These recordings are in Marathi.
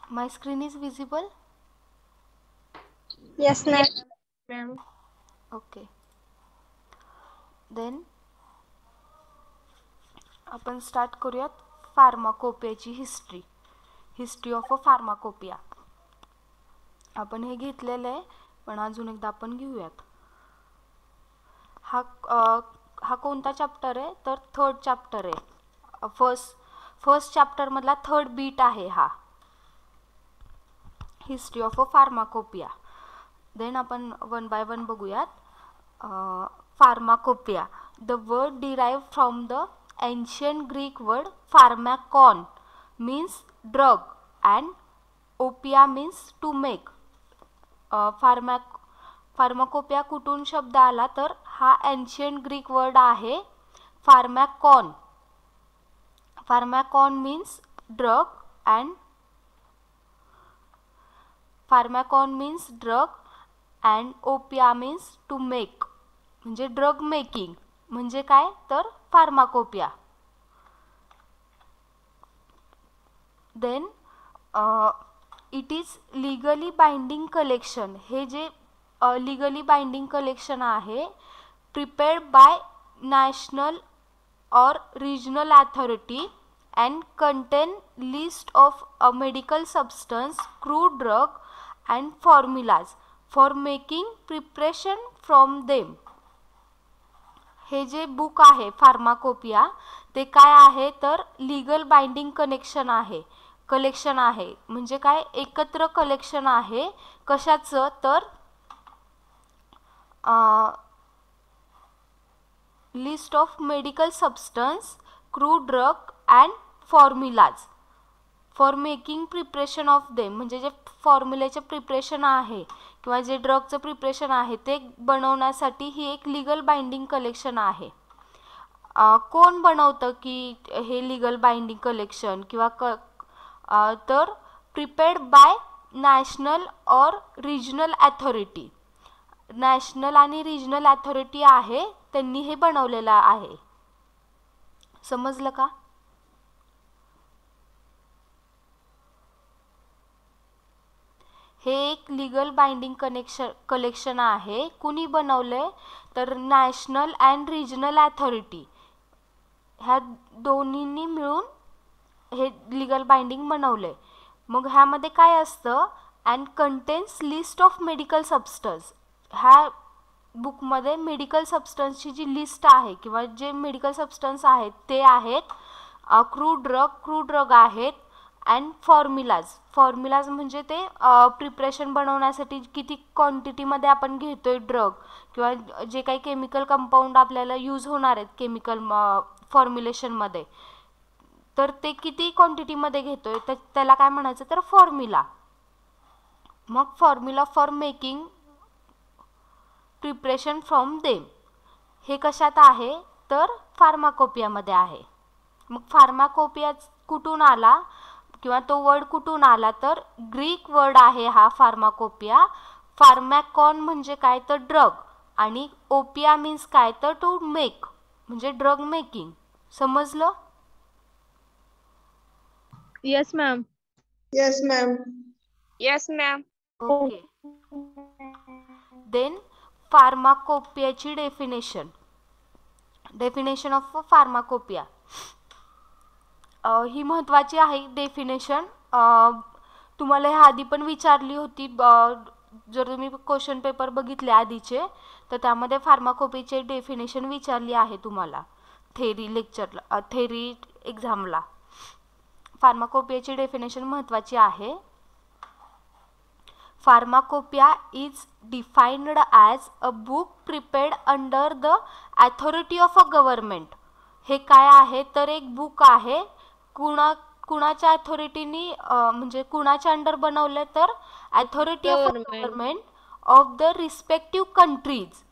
My screen is visible? Yes, ma'am. Yes, ma'am. Okay. Then आपण स्टार्ट करूयात फार्माकोपियाची हिस्ट्री ऑफ अ फार्माकोपिया. आपण हे घेतलेलं आहे, पण अजून एकदा आपण घेऊयात. हा कोणता चॅप्टर आहे तर थर्ड चॅप्टर आहे. फर्स्ट चॅप्टरमधला थर्ड बीट आहे हा, history of a pharmacopoeia. Then आपण वन बाय वन बघूयात. Pharmacopoeia, the word derive from the ancient Greek word pharmakon means drug and opia means to make. Pharmacopoeia कुठून शब्द आला तर हा एन्शियंट ग्रीक वर्ड आहे pharmakon. Pharmakon means drug and pharmakon means drug and opia means to make, म्हणजे ड्रग मेकिंग म्हणजे काय तर pharmacopoeia. Then it is legally binding collection. हे जे लिगली बाइंडिंग कलेक्शन आहे प्रिपेअर्ड बाय नॅशनल और regional authority and contain list of medical substance, crude drug and formulas for making preparation from them. हे जे बुक आहे फार्माकोपिया ते काय आहे तर लीगल बाइंडिंग कलेक्शन आहे म्हणजे काय एकत्र कलेक्शन आहे. कशाचं तर list of medical substance, crude drug and formulas for making preparation of them, म्हणजे जे फॉर्म्युल्याचे प्रिपरेशन आहे किंवा जे ड्रगचं प्रिपरेशन आहे ते बनवण्यासाठी ही एक लीगल बाइंडिंग कलेक्शन आहे. कोण बनवतं की हे लीगल बाइंडिंग कलेक्शन किंवा तर प्रिपेअर्ड बाय नॅशनल और रिजनल अथॉरिटी. नॅशनल आणि रिजनल अथॉरिटी आहे त्यांनी हे बनवलेलं आहे. समजलं का? हे एक लीगल बाइंडिंग कलेक्शन आहे. कुणी बनवलंय तर नॅशनल अँड रिजनल अथॉरिटी ह्या दोन्हींनी मिळून हे लीगल बाइंडिंग बनवलंय. मग ह्यामध्ये काय असतं and contains list of medical substance. ह्या बुकमध्ये मेडिकल सबस्टन्सची जी लिस्ट आहे किंवा जे मेडिकल सबस्टन्स आहेत ते आहेत क्रूड ड्रग आहेत अँड फॉर्म्युलाज म्हणजे ते प्रिपरेशन बनवण्यासाठी किती क्वांटिटीमध्ये आपण घेतोय ड्रग किंवा जे काही केमिकल कंपाऊंड आपल्याला यूज होणार आहेत केमिकल फॉर्म्युलेशनमध्ये तर ते किती क्वांटिटीमध्ये घेतोय तर त्याला काय म्हणायचं तर फॉर्म्युला. मग formula for making preparation from them हे कशात आहे तर फार्माकोपियामध्ये आहे. मग फार्माकोपिया कुठून आला किंवा तो वर्ड कुठून आला तर ग्रीक वर्ड आहे हा फार्माकोपिया. फार्मॅकॉन म्हणजे काय तर ड्रग आणि ओपिया मीन्स काय तर टू मेक म्हणजे ड्रग मेकिंग. समजलं? Yes, ma'am. Yes, ma'am. Yes, ma'am. Okay. Then फार्माकोपियाची डेफिनेशन ऑफ फार्माकोपिया ही महत्त्वाची आहे डेफिनेशन. तुम्हाला ह्या आधी पण विचारली होती. जर तुम्ही क्वेश्चन पेपर बघितले आधीचे तर त्यामध्ये फार्माकोपियाची डेफिनेशन विचारली आहे तुम्हाला थेरी एक्झामला. फार्माकोपियाची डेफिनेशन महत्त्वाची आहे. Pharmacopoeia is defined as a book prepared under the authority of a government. हे काय आहे तर एक बुक आहे कुणाच्या अथॉरिटीनी म्हणजे कुणाच्या अंडर बनवले तर authority of a government of the respective countries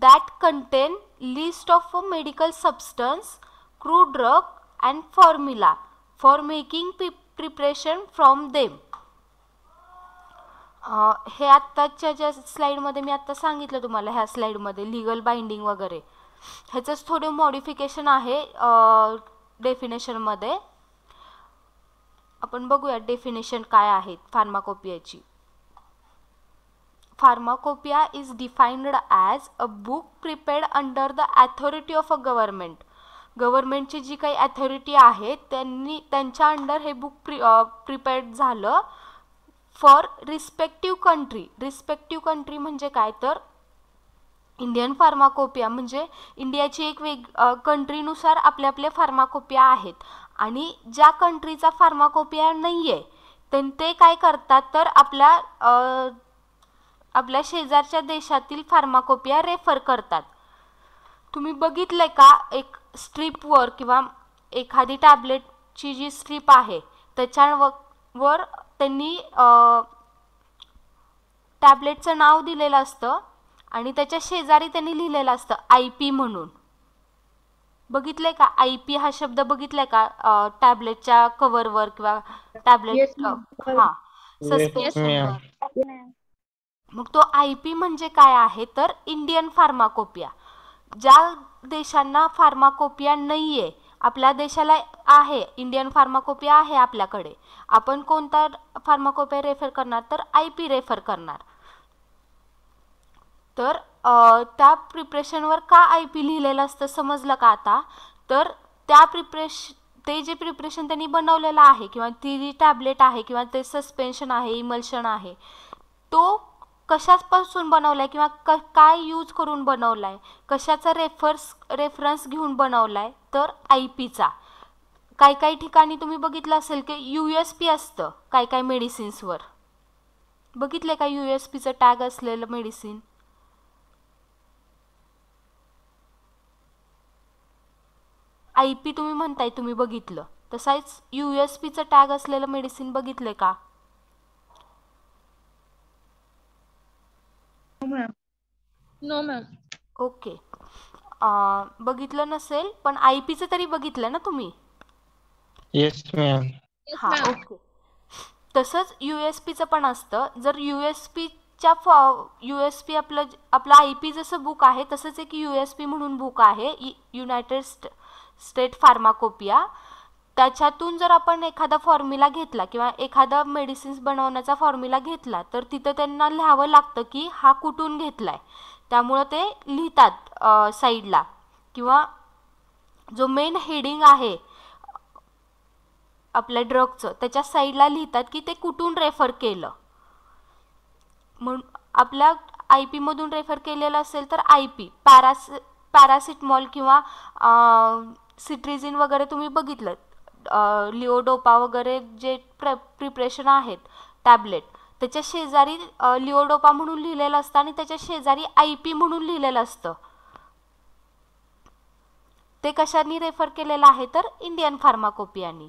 that content list of a medical substance, crude drug and formula for making preparation from them. हे आत्ताच्या ज्या स्लाईडमध्ये मी आत्ता सांगितलं तुम्हाला ह्या स्लाईडमध्ये लीगल बाइंडिंग वगैरे ह्याचंच थोडं मॉडिफिकेशन आहे डेफिनेशनमध्ये. आपण बघूया डेफिनेशन काय आहेत फार्माकोपियाची. Pharmacopoeia is defined as a book prepared under the authority of a government. गव्हर्नमेंटची जी काही अथॉरिटी आहे त्यांच्या अंडर हे बुक प्रिपेअर्ड झालं for respective country. Respective country म्हणजे काय तर इंडियन फार्माकोपिया म्हणजे इंडियाची एक कंट्रीनुसार आपले आपले फार्माकोपिया आहेत आणि ज्या कंट्रीचा फार्माकोपिया नाही आहे ते काय करतात तर आपल्या शेजारच्या देशातील फार्माकोपिया रेफर करतात. तुम्ही बघितलंय का एक स्ट्रीपवर किंवा एखादी टॅबलेटची जी स्ट्रीप आहे त्याच्यावर त्यांनी टॅबलेटचं नाव दिलेलं असतं आणि त्याच्या शेजारी त्यांनी लिहिलेलं असतं IP म्हणून. बघितलंय का IP हा शब्द बघितलाय का टॅबलेटच्या कव्हरवर किंवा टॅबलेट सस्पेन्शनवर. मग तो IP म्हणजे काय आहे तर इंडियन फार्माकोपिया. ज्या देशांना फार्माकोपिया नाहीये आपल्या देशाला आहे इंडियन फार्माकोपिया आहे आपल्याकडे आपण कोणता फार्माकोपिया रेफर करणार तर IP रेफर करणार. तर त्या प्रिपरेशनवर का IP लिहिलेलं असतं समजलं का आता. तर ते जे प्रिपरेशन त्यांनी बनवलेलं आहे किंवा ती जी टॅबलेट आहे किंवा ते सस्पेन्शन आहे इमल्शन आहे तो कशापासून बनवलाय किंवा काय यूज करून बनवलाय कशाचा रेफरन्स घेऊन बनवलाय तर IPचा. काही ठिकाणी तुम्ही बघितलं असेल की USP असतं काही मेडिसिन्सवर. बघितले का USPचं टॅग असलेलं मेडिसिन. IP तुम्ही म्हणताय तुम्ही बघितलं तसाच USPचं टॅग असलेलं मेडिसिन बघितले का. No ma'am. ओके बघितलं नसेल पण IPचं तरी बघितलं ना तुम्ही. Yes ma'am. हा ओके. तसंच USPचं पण असतं. जर USP आपलं IP जसं बुक आहे तसंच एक USP म्हणून बुक आहे युनायटेड स्टेट फार्माकोपिया. त्याच्यातून जर आपण एखादा फॉर्म्युला घेतला किंवा एखादा मेडिसिन्स बनवण्याचा फॉर्म्युला घेतला तर तिथं त्यांना लिहावं लागतं की हा कुठून घेतलाय. त्यामुळं ते लिहितात साईडला किंवा जो मेन हेडिंग आहे आपल्या ड्रगचं त्याच्या साईडला लिहितात की ते कुठून रेफर केलं. म्हणून आपल्या IP मधून रेफर केलेलं असेल तर IP पॅरासिटमॉल किंवा सिट्रिझिन वगैरे तुम्ही बघितलं लिओडोपा वगैरे जे प्रिपरेशन आहेत टॅबलेट त्याच्या शेजारी लिओडोपा म्हणून लिहिलेलं असतं आणि त्याच्या शेजारी IP म्हणून लिहिलेलं असतं. ते कशाने रेफर केलेलं आहे तर इंडियन फार्माकोपियानी.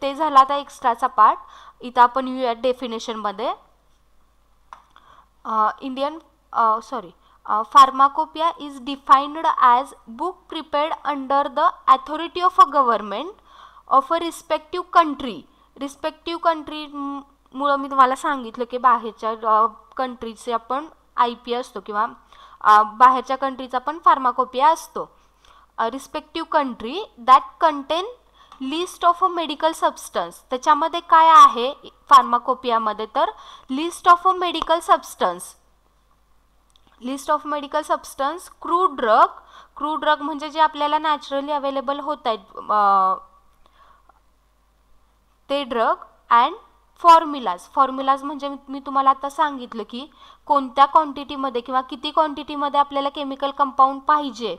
ते झाला आता एक्स्ट्राचा पार्ट. इथं आपण येऊया डेफिनेशनमध्ये. Pharmacopoeia is defined as book prepared under the authority of a government of a respective country. Respective country मुळे मी तुम्हाला सांगितलं की बाहेरच्या कंट्रीचे आपण IP असतो किंवा बाहेरच्या कंट्रीचा पण फार्माकोपिया असतो. Respective country that content list of a medical substance. त्याच्यामध्ये काय आहे फार्माकोपियामध्ये तर list of a medical substance. List of medical substance crude drug म्हणजे जे आपल्याला नॅचरली अवेलेबल होत आहेत ते ड्रग अँड फॉर्म्युलाज म्हणजे मी तुम्हाला आता सांगितलं की कोणत्या क्वांटिटीमध्ये किंवा किती क्वांटिटीमध्ये आपल्याला केमिकल कंपाऊंड पाहिजे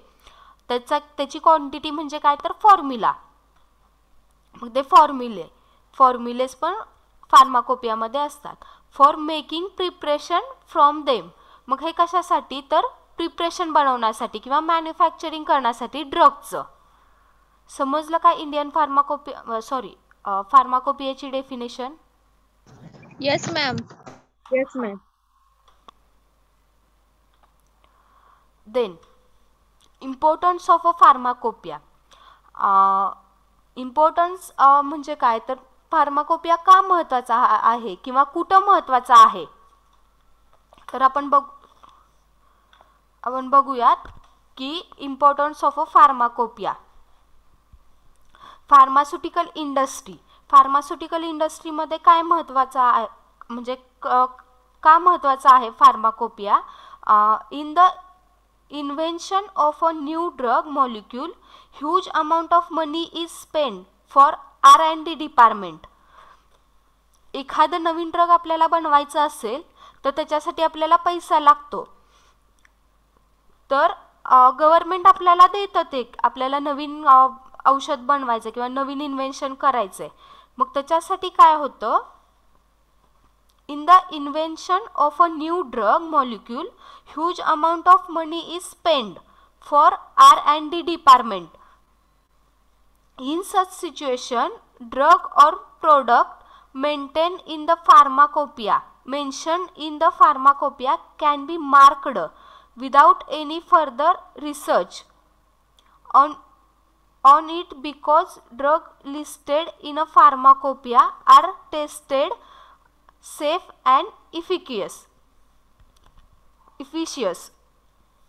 त्याची क्वांटिटी म्हणजे काय तर फॉर्म्युला. मग ते फॉर्म्युलेस पण फार्माकोपियामध्ये असतात. For making preparation from them. मग हे कशासाठी तर प्रिपरेशन बनवण्यासाठी किंवा मॅन्युफॅक्चरिंग करण्यासाठी ड्रगचं. समजलं का इंडियन फार्माकोपियाची definition. Yes ma'am. Yes ma'am. Then importance of a pharmacopoeia. Importance म्हणजे काय तर फार्माकोपिया का महत्त्वाचा आहे किंवा कुठं महत्त्वाचा आहे तर आपण बघूयात की importance of a pharmacopoeia. Pharmaceutical industry. Pharmaceutical इंडस्ट्रीमध्ये काय महत्त्वाचं आहे, म्हणजे का महत्त्वाचं आहे pharmacopoeia? In the invention of a new drug molecule, huge amount of money is spent for R&D department. एखादं नवीन ड्रग आपल्याला बनवायचं असेल तर त्याच्यासाठी आपल्याला पैसा लागतो. तर गव्हर्नमेंट आपल्याला देतं ते, आपल्याला नवीन औषध बनवायचं किंवा नवीन इन्व्हेन्शन करायचंय. मग त्याच्यासाठी काय होतं, in the invention of a new drug molecule, huge amount of money is spent for R&D department. In such situation, drug or product mentioned in the pharmacopoeia can be marked without any further research on it, because drug listed in a pharmacopoeia are tested safe and efficacious.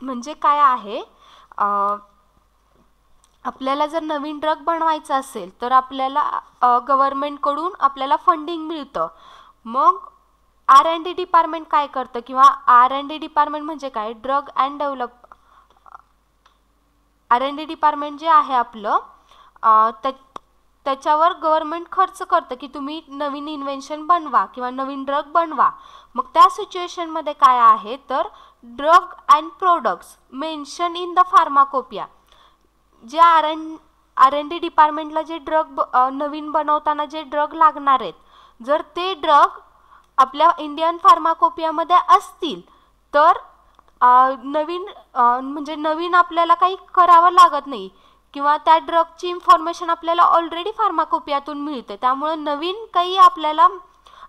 म्हणजे काय आहे, आपल्याला जर नवीन ड्रग बनवायचा असेल तर आपल्याला गव्हर्नमेंटकडून आपल्याला फंडिंग मिळतं. मग R&D डिपार्टमेंट काय करतं, किंवा R&D डिपार्टमेंट म्हणजे काय, R&D डिपार्टमेंट जे आहे आपलं, त्याच्यावर गव्हर्नमेंट खर्च करतं की तुम्ही नवीन इन्व्हेन्शन बनवा किंवा नवीन ड्रग बनवा. मग त्या सिच्युएशनमध्ये काय आहे, तर drug and products mention in the pharmacopoeia, जे R&D डिपार्टमेंटला जे ड्रग नवीन बनवताना जे ड्रग लागणार आहेत, जर ते ड्रग आपल्या इंडियन फार्माकोपियामध्ये असतील तर नवीन आपल्याला काही करावं लागत नाही, किंवा त्या ड्रगची इन्फॉर्मेशन आपल्याला ऑलरेडी फार्माकोपियातून मिळते. त्यामुळे नवीन काही आपल्याला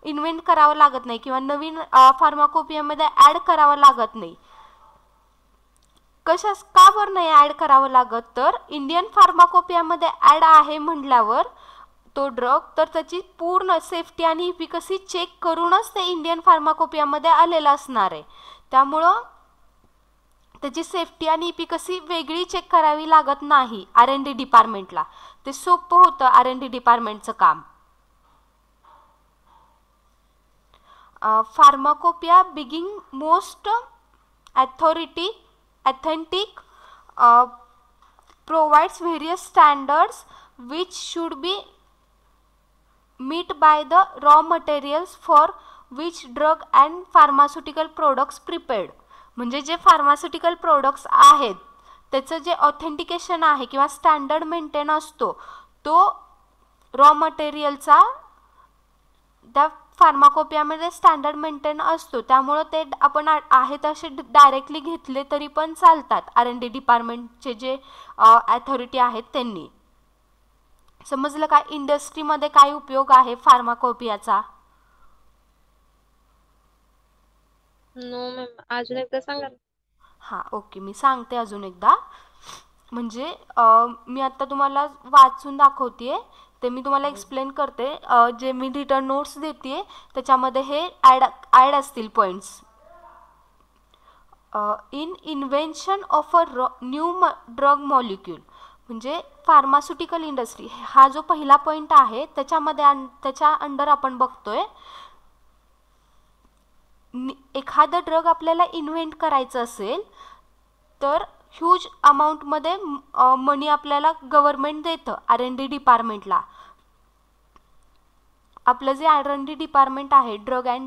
इन्व्हेंट करावं लागत नाही किंवा नवीन फार्माकोपियामध्ये ॲड करावं लागत नाही. का बरं नाही ॲड करावं लागत, तर इंडियन फार्माकोपियामध्ये ॲड आहे म्हटल्यावर तो ड्रग, तर त्याची पूर्ण सेफ्टी आणि इफिकसी चेक करूनच ते इंडियन फार्माकोपियामध्ये आलेलं असणार आहे. त्यामुळं त्याची सेफ्टी आणि इफिकसी वेगळी चेक करावी लागत नाही R&D डिपार्टमेंटला. ते सोपं होतं R&D डिपार्टमेंटचं काम. Pharmacopoeia being most authentic, provides various standards which should be met by the raw materials for which drug and pharmaceutical products prepared. म्हणजे जे फार्मास्युटिकल प्रोडक्ट्स आहेत त्याचं जे ऑथेंटिकेशन आहे किंवा स्टँडर्ड मेंटेन असतो, तो रॉ मटेरियलचा त्या फार्माकोपियामध्ये स्टँडर्ड मेंटेन असतो. त्यामुळं ते आपण आहे तसे डायरेक्टली घेतले तरी पण चालतात R&D डिपार्टमेंटचे जे अथॉरिटी आहेत त्यांनी. समजलं का इंडस्ट्रीमध्ये काय उपयोग आहे फार्माकोपियाचा? नो मॅम, अजून एकदा सांगा. हां, ओके, मी सांगते अजून एकदा. म्हणजे मी आता तुम्हाला वाचून दाखवते, ते मी तुम्हाला एक्सप्लेन करते. जे मी रिटर्न नोट्स देते त्याच्यामध्ये हे ॲड असतील points. In invention of a new drug molecule, म्हणजे फार्मास्युटिकल इंडस्ट्री हा जो पहिला पॉईंट आहे त्याच्यामध्ये त्याच्या अंडर आपण बघतोय एखादं ड्रग आपल्याला इन्व्हेंट करायचं असेल तर ह्यूज अमाऊंटमध्ये मनी आपल्याला गव्हर्नमेंट देतं R&D डिपार्टमेंटला. आपलं जे R&D डिपार्टमेंट आहे drug and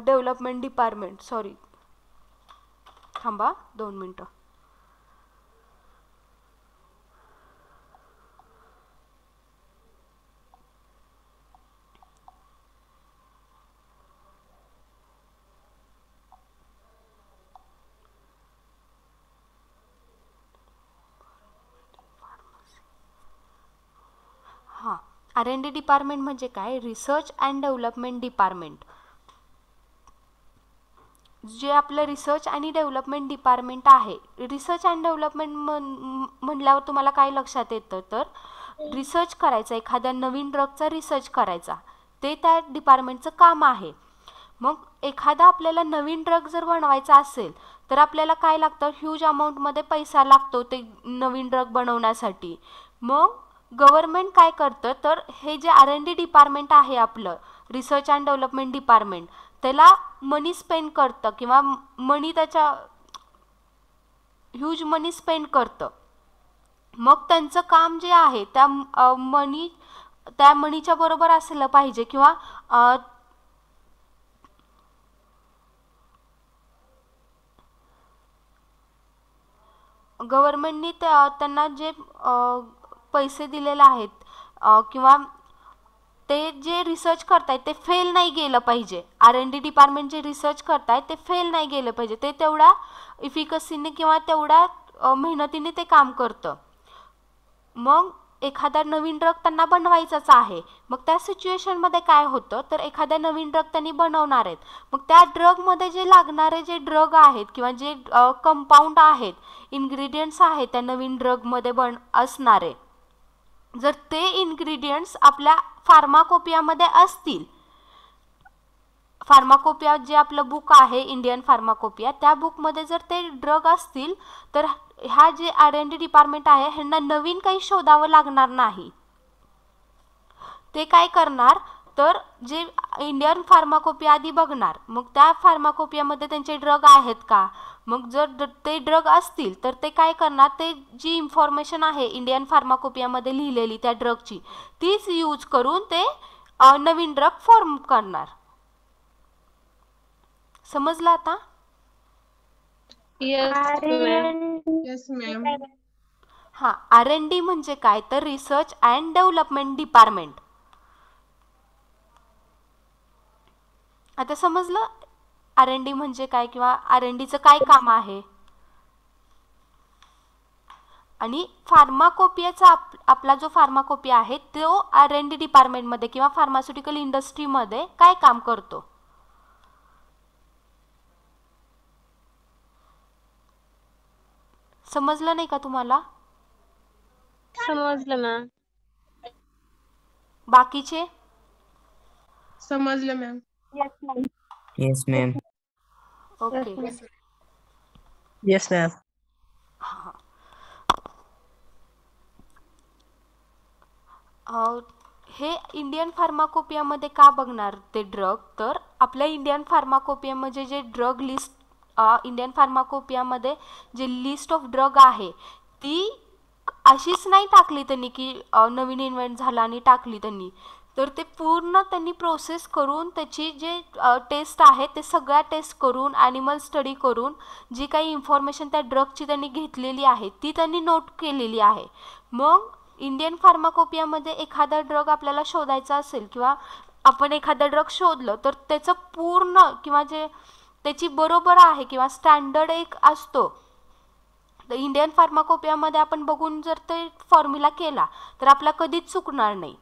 development department, sorry थांबा 2 मिनटं. हां, R&D डिपार्टमेंट म्हणजे काय, रिसर्च अँड डेव्हलपमेंट डिपार्टमेंट. जे आपलं रिसर्च आणि डेव्हलपमेंट डिपार्टमेंट आहे, रिसर्च अँड डेव्हलपमेंट म्हणल्यावर तुम्हाला काय लक्षात येतं, तर रिसर्च करायचा, एखाद्या नवीन ड्रगचा रिसर्च करायचा, ते त्या डिपार्टमेंटचं काम आहे. मग एखादा आपल्याला नवीन ड्रग जर बनवायचा असेल तर आपल्याला काय लागतं, ह्यूज अमाऊंटमध्ये पैसा लागतो ते नवीन ड्रग बनवण्यासाठी. मग गव्हर्नमेंट काय करतं, तर हे जे R&D डिपार्टमेंट आहे आपलं, रिसर्च अँड डेव्हलपमेंट डिपार्टमेंट, त्याला मनी स्पेंड करतं किंवा मनी त्याच्या ह्यूज मनी स्पेंड करतं. मग त्यांचं काम जे आहे त्या मनीच्या बरोबर असलं पाहिजे किंवा गव्हर्नमेंटनी त्यांना जे पैसे दिलेले आहेत किंवा ते जे रिसर्च करतायत ते फेल नाही गेलं पाहिजे. R&D डिपार्टमेंट जे रिसर्च करतायत ते फेल नाही गेलं पाहिजे. ते तेवढ्या इफिकसीने किंवा तेवढ्या मेहनतीने ते काम करतं. मग एखादा नवीन ड्रग त्यांना बनवायचाच आहे. मग त्या सिच्युएशनमध्ये काय होतं, तर एखाद्या नवीन ड्रग त्यांनी बनवणार आहेत. मग त्या ड्रगमध्ये जे लागणारे जे ड्रग आहेत किंवा जे कंपाऊंड आहेत, इन्ग्रेडियंट्स आहेत त्या नवीन ड्रगमध्ये असणारे, जर ते इन्ग्रेडियंट्स आपल्या फार्माकोपियामध्ये असतील, फार्माकोपिया जे आपलं बुक आहे इंडियन फार्माकोपिया, त्या बुकमध्ये जर ते ड्रग असतील, तर ह्या जे R&D डिपार्टमेंट आहे ह्यांना नवीन काही शोधावं लागणार नाही. ते काय करणार, तर जे इंडियन फार्माकोपिया आधी बघणार, मग त्या फार्माकोपियामध्ये त्यांचे ड्रग आहेत का. मग जर ते ड्रग असतील तर ते काय करणार, ते जी इन्फॉर्मेशन आहे इंडियन फार्माकोपियामध्ये लिहिलेली त्या ड्रगची, तीच यूज करून ते नवीन ड्रग फॉर्म करणार. समजलं आता? Yes ma'am. हां, R&D म्हणजे काय, तर रिसर्च अँड डेव्हलपमेंट डिपार्टमेंट. आता समजलं R&D म्हणजे काय किंवा R&Dचं काय काम आहे. आणि फार्माकोपियाचा आपला जो फार्माकोपिया आहे तो R&D डिपार्टमेंटमध्ये किंवा फार्मास्युटिकल इंडस्ट्रीमध्ये काय काम करतो. समजलं नाही का तुम्हाला? समजलं मॅम. बाकीचे समजलं ma'am. Yes ma'am. Okay. Yes ma'am. हे इंडियन फार्माकोपियामध्ये का बघणार ते ड्रग, तर आपल्या इंडियन फार्माकोपियामध्ये जे ड्रग लिस्ट, इंडियन फार्माकोपियामध्ये जे लिस्ट ऑफ ड्रग आहे ती अशीच नाही टाकली त्यांनी की नवीन इन्व्हेंट झाला आणि टाकली त्यांनी, तर ते पूर्ण त्यांनी प्रोसेस करून त्याची जे टेस्ट आहे ते सगळ्या टेस्ट करून ॲनिमल स्टडी करून जी काही इन्फॉर्मेशन त्या ड्रगची त्यांनी घेतलेली आहे ती त्यांनी नोट केलेली आहे. मग इंडियन फार्माकोपियामध्ये एखादा ड्रग आपल्याला शोधायचा असेल किंवा आपण एखादा ड्रग शोधलं तर त्याचं पूर्ण किंवा जे त्याची बरोबर आहे किंवा स्टँडर्ड एक असतो, तर इंडियन फार्माकोपियामध्ये आपण बघून जर ते फॉर्म्युला केला तर आपला कधीच चुकणार नाही.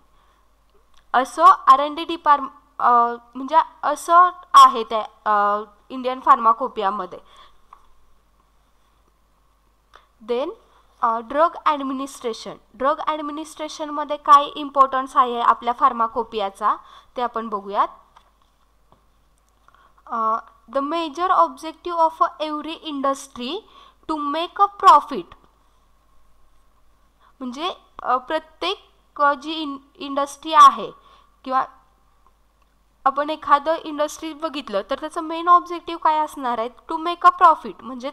असं R&D डिपार्टमेंट म्हणजे असं आहे त्या इंडियन फार्माकोपियामध्ये. Then drug administration. ड्रग ॲडमिनिस्ट्रेशनमध्ये काय इम्पॉर्टन्स आहे आपल्या फार्माकोपियाचा ते आपण बघूयात. The major objective of every industry to make a profit. म्हणजे प्रत्येक जी इंडस्ट्री आहे किंवा आपण एखादं इंडस्ट्री बघितलं तर त्याचं मेन ऑब्जेक्टिव्ह काय असणार आहे, टू मेक अ प्रॉफिट. म्हणजे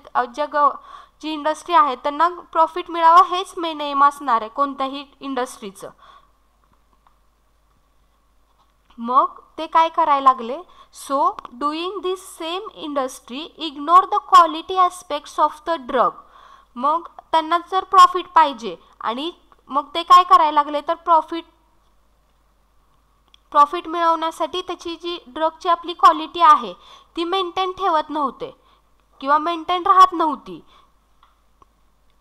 जी इंडस्ट्री आहे त्यांना प्रॉफिट मिळावं हेच मेन एम असणार आहे कोणत्याही इंडस्ट्रीचं. मग ते काय करायला लागले, so doing this same industry ignore the quality aspects of the drug. मग त्यांना जर प्रॉफिट पाहिजे आणि मग ते काय करायला लागले, तर प्रॉफिट मिळवण्यासाठी त्याची जी ड्रगची आपली क्वालिटी आहे ती मेंटेन ठेवत नव्हते किंवा मेंटेन राहत नव्हती.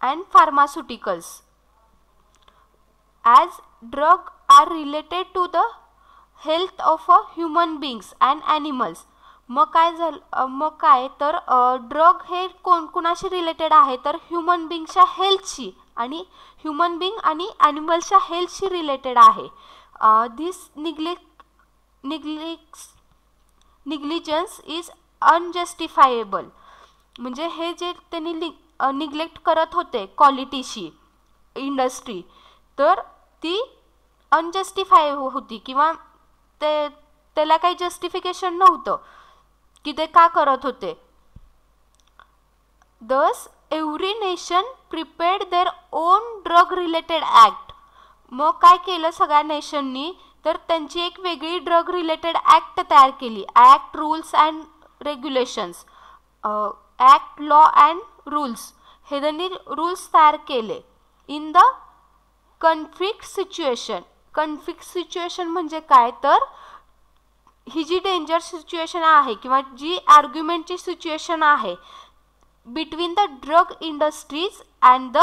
And pharmaceuticals as drug are related to the health of human beings and animals. मग काय तर ड्रग हे कुणाशी रिलेटेड आहे, तर ह्युमन बीइंगच्या हेल्थशी आणि ह्युमन बीइंग आणि ॲनिमल्सच्या हेल्थशी रिलेटेड आहे. दिस निग्लिजन्स इज अनजस्टिफायेबल. म्हणजे हे जे त्यांनी निग्लेक्ट करत होते क्वालिटीशी इंडस्ट्री, तर ती अनजस्टिफाय होती किंवा त्याला काही जस्टिफिकेशन नव्हतं की ते का करत होते. Thus every nation prepared their own drug related act. मग काय केलं सगळ्या नेशननी, तर त्यांची एक वेगळी ड्रग रिलेटेड ॲक्ट तयार केली. Act, rules and regulations, act, law and rules, हे त्यांनी रूल्स तयार केले in the conflict situation. Conflict situation म्हणजे काय, तर ही जी डेंजर सिच्युएशन आहे किंवा जी आर्ग्युमेंटची सिच्युएशन आहे between the drug industries and the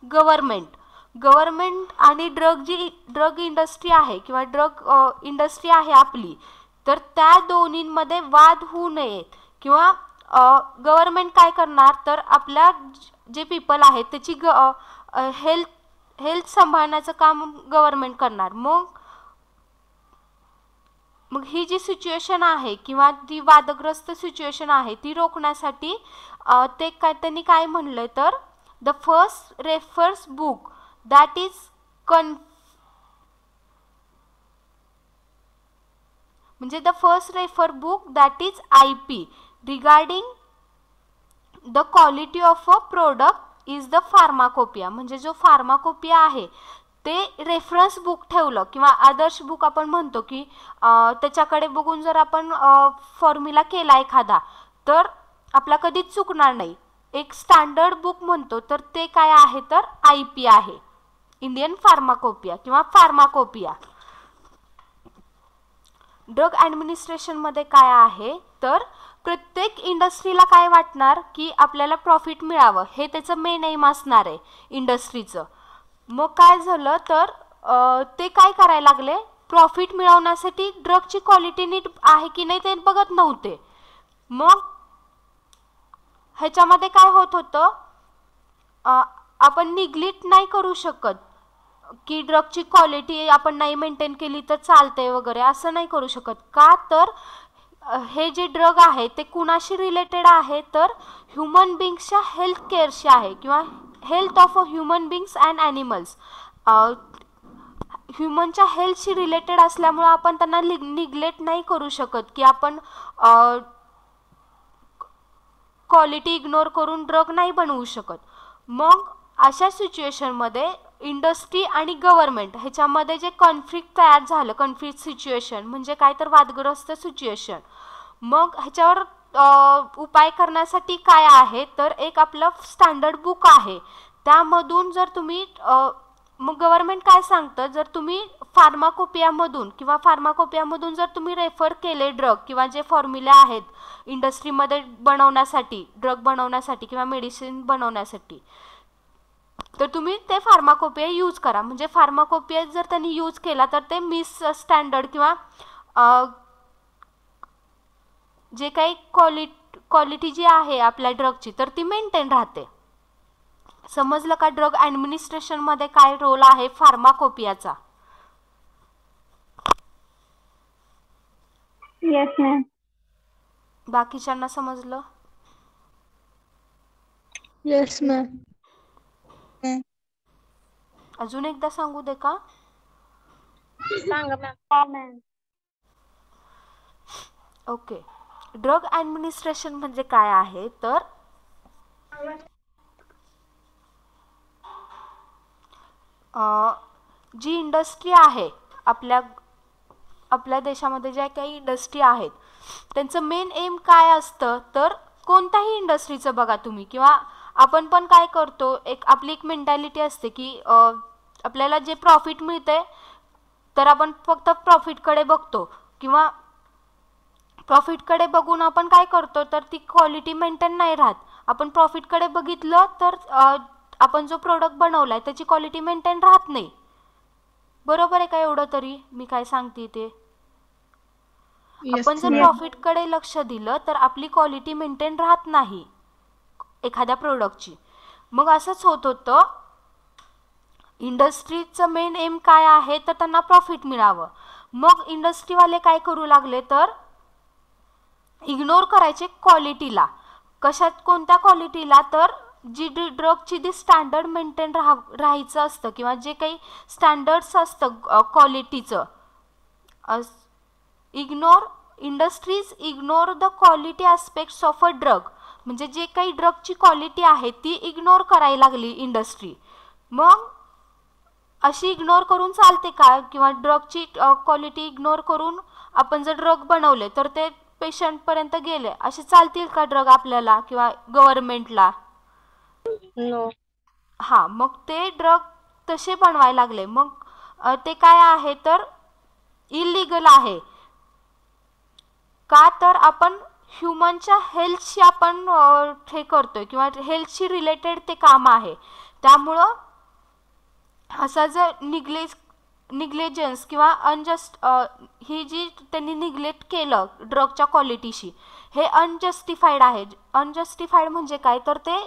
government. Government आणि ड्रग इंडस्ट्री आहे किंवा ड्रग इंडस्ट्री आहे आपली, तर त्या दोन्हींमध्ये वाद होऊ नयेत. किंवा गव्हर्नमेंट काय करणार, तर आपल्या जे पीपल आहेत त्याची हेल्थ सांभाळण्याचं काम गव्हर्नमेंट करणार. मग ही जी सिच्युएशन आहे किंवा जी वादग्रस्त सिच्युएशन आहे ती रोखण्यासाठी ते त्यांनी काय म्हणलं, तर the first refers book that is म्हणजे the first refer book that is IP regarding the quality of a product is the pharmacopoeia. म्हणजे जो फार्माकोपिया आहे ते रेफरन्स बुक ठेवलं किंवा आदर्श बुक आपण म्हणतो की त्याच्याकडे बघून जर आपण फॉर्म्युला केला एखादा तर आपला कधीच चुकणार नाही. एक स्टँडर्ड बुक म्हणतो, तर ते काय आहे, तर IP आहे, इंडियन फार्माकोपिया किंवा फार्माकोपिया. ड्रग ॲडमिनिस्ट्रेशनमध्ये काय आहे, तर प्रत्येक इंडस्ट्रीला काय वाटणार की आपल्याला प्रॉफिट मिळावं, हे त्याचं मेन एम असणार आहे इंडस्ट्रीचं. मग काय झालं, तर ते काय करायला लागले, प्रॉफिट मिळवण्यासाठी ड्रगची क्वालिटी नीट आहे की नाही ते बघत नव्हते. मग ह्याच्यामध्ये काय होत होतं, आपण निग्लेक्ट नाही करू शकत की ड्रगची क्वालिटी आपण नाही मेंटेन केली तर चालते वगैरे, असं नाही करू शकत. का, तर हे जे ड्रग आहे ते कुणाशी रिलेटेड आहे, तर ह्युमन बिंग्सच्या हेल्थ केअरशी आहे किंवा health of human beings and animals. ह्युमनच्या हेल्थशी रिलेटेड असल्यामुळं आपण त्यांना निग्लेक्ट नाही करू शकत की आपण क्वालिटी इग्नोर करून ड्रग नाही बनवू शकत. मग अशा सिच्युएशनमध्ये इंडस्ट्री आणि गव्हर्नमेंट ह्याच्यामध्ये जे कॉन्फ्लिक्ट तयार झालं, कॉन्फ्लिक्ट सिच्युएशन म्हणजे काय, तर वादग्रस्त सिच्युएशन. मग ह्याच्यावर उपाय करण्यासाठी काय आहे, तर एक आपलं स्टँडर्ड बुक आहे, त्यामधून जर तुम्ही मग गव्हर्नमेंट काय सांगतं, जर तुम्ही फार्माकोपियामधून जर तुम्ही रेफर केले ड्रग किंवा जे फॉर्म्युले आहेत इंडस्ट्रीमध्ये बनवण्यासाठी, ड्रग बनवण्यासाठी किंवा मेडिसिन बनवण्यासाठी, तर तुम्ही ते फार्माकोपिया यूज करा. म्हणजे फार्माकोपिया जर त्यांनी यूज केला तर ते मिस स्टँडर्ड किंवा जे काही क्वालिटी जी आहे आपल्या ड्रगची तर ती मेंटेन राहते. समजलं का ड्रग ॲडमिनिस्ट्रेशन मध्ये काय रोल आहे फार्माकोपियाचा? Yes ma'am. बाकीच्यांना समजलं? Yes ma'am. अजून एकदा सांगू दे का? सांगा मॅम. ओके. ड्रग ॲडमिनिस्ट्रेशन म्हणजे काय आहे, तर जी इंडस्ट्री आहे आपल्या देशामध्ये ज्या काही इंडस्ट्री आहेत त्यांचं मेन एम काय असतं, तर कोणत्याही इंडस्ट्रीचं बघा तुम्ही किंवा आपण पण काय करतो, आपली एक मेंटॅलिटी असते की आपल्याला जे प्रॉफिट मिळते तर आपण फक्त प्रॉफिटकडे बघतो किंवा प्रॉफिटकडे बघून आपण काय करतो, तर ती क्वालिटी मेंटेन नाही राहत. आपण प्रॉफिटकडे बघितलं तर आपण जो प्रोडक्ट बनवलाय त्याची क्वालिटी मेंटेन राहत नाही. बरोबर आहे का? एवढं तरी मी काय सांगते ते. आपण जर प्रॉफिटकडे लक्ष दिलं तर आपली क्वालिटी मेंटेन राहत नाही एखाद्या प्रोडक्टची. मग असंच होत होतं, इंडस्ट्रीचं मेन एम काय आहे, तर त्यांना प्रॉफिट मिळावं. मग इंडस्ट्रीवाले काय करू लागले, तर इग्नोर करायचे क्वालिटीला. कशात कोणत्या क्वालिटीला, तर जी ड्रगची जी स्टँडर्ड मेंटेन राहायचं असतं किंवा जे काही स्टँडर्ड्स असतं क्वालिटीचं, industries ignore the quality aspects of a drug, म्हणजे जे काही ड्रगची क्वालिटी आहे ती इग्नोर करायला लागली इंडस्ट्री. मग अशी इग्नोर करून चालते का? किंवा ड्रगची क्वालिटी इग्नोर करून आपण जर ड्रग बनवले तर ते पेशंटपर्यंत गेले, असे चालतील का ड्रग आपल्याला किंवा गव्हर्नमेंटला? नो. हां, मग ते ड्रग तसे बनवायला लागले. मग ते काय आहे तर इलिगल आहे. का तर आपण ह्युमनच्या हेल्थशी आपण हे करतोय किंवा हेल्थशी रिलेटेड ते काम आहे. त्यामुळं असा जर निग्लेजन्स किंवा अनजस्ट ही जी त्यांनी निग्लेक्ट केलं ड्रगच्या क्वालिटीशी, हे अनजस्टिफाईड आहे. अनजस्टिफाईड म्हणजे काय तर ते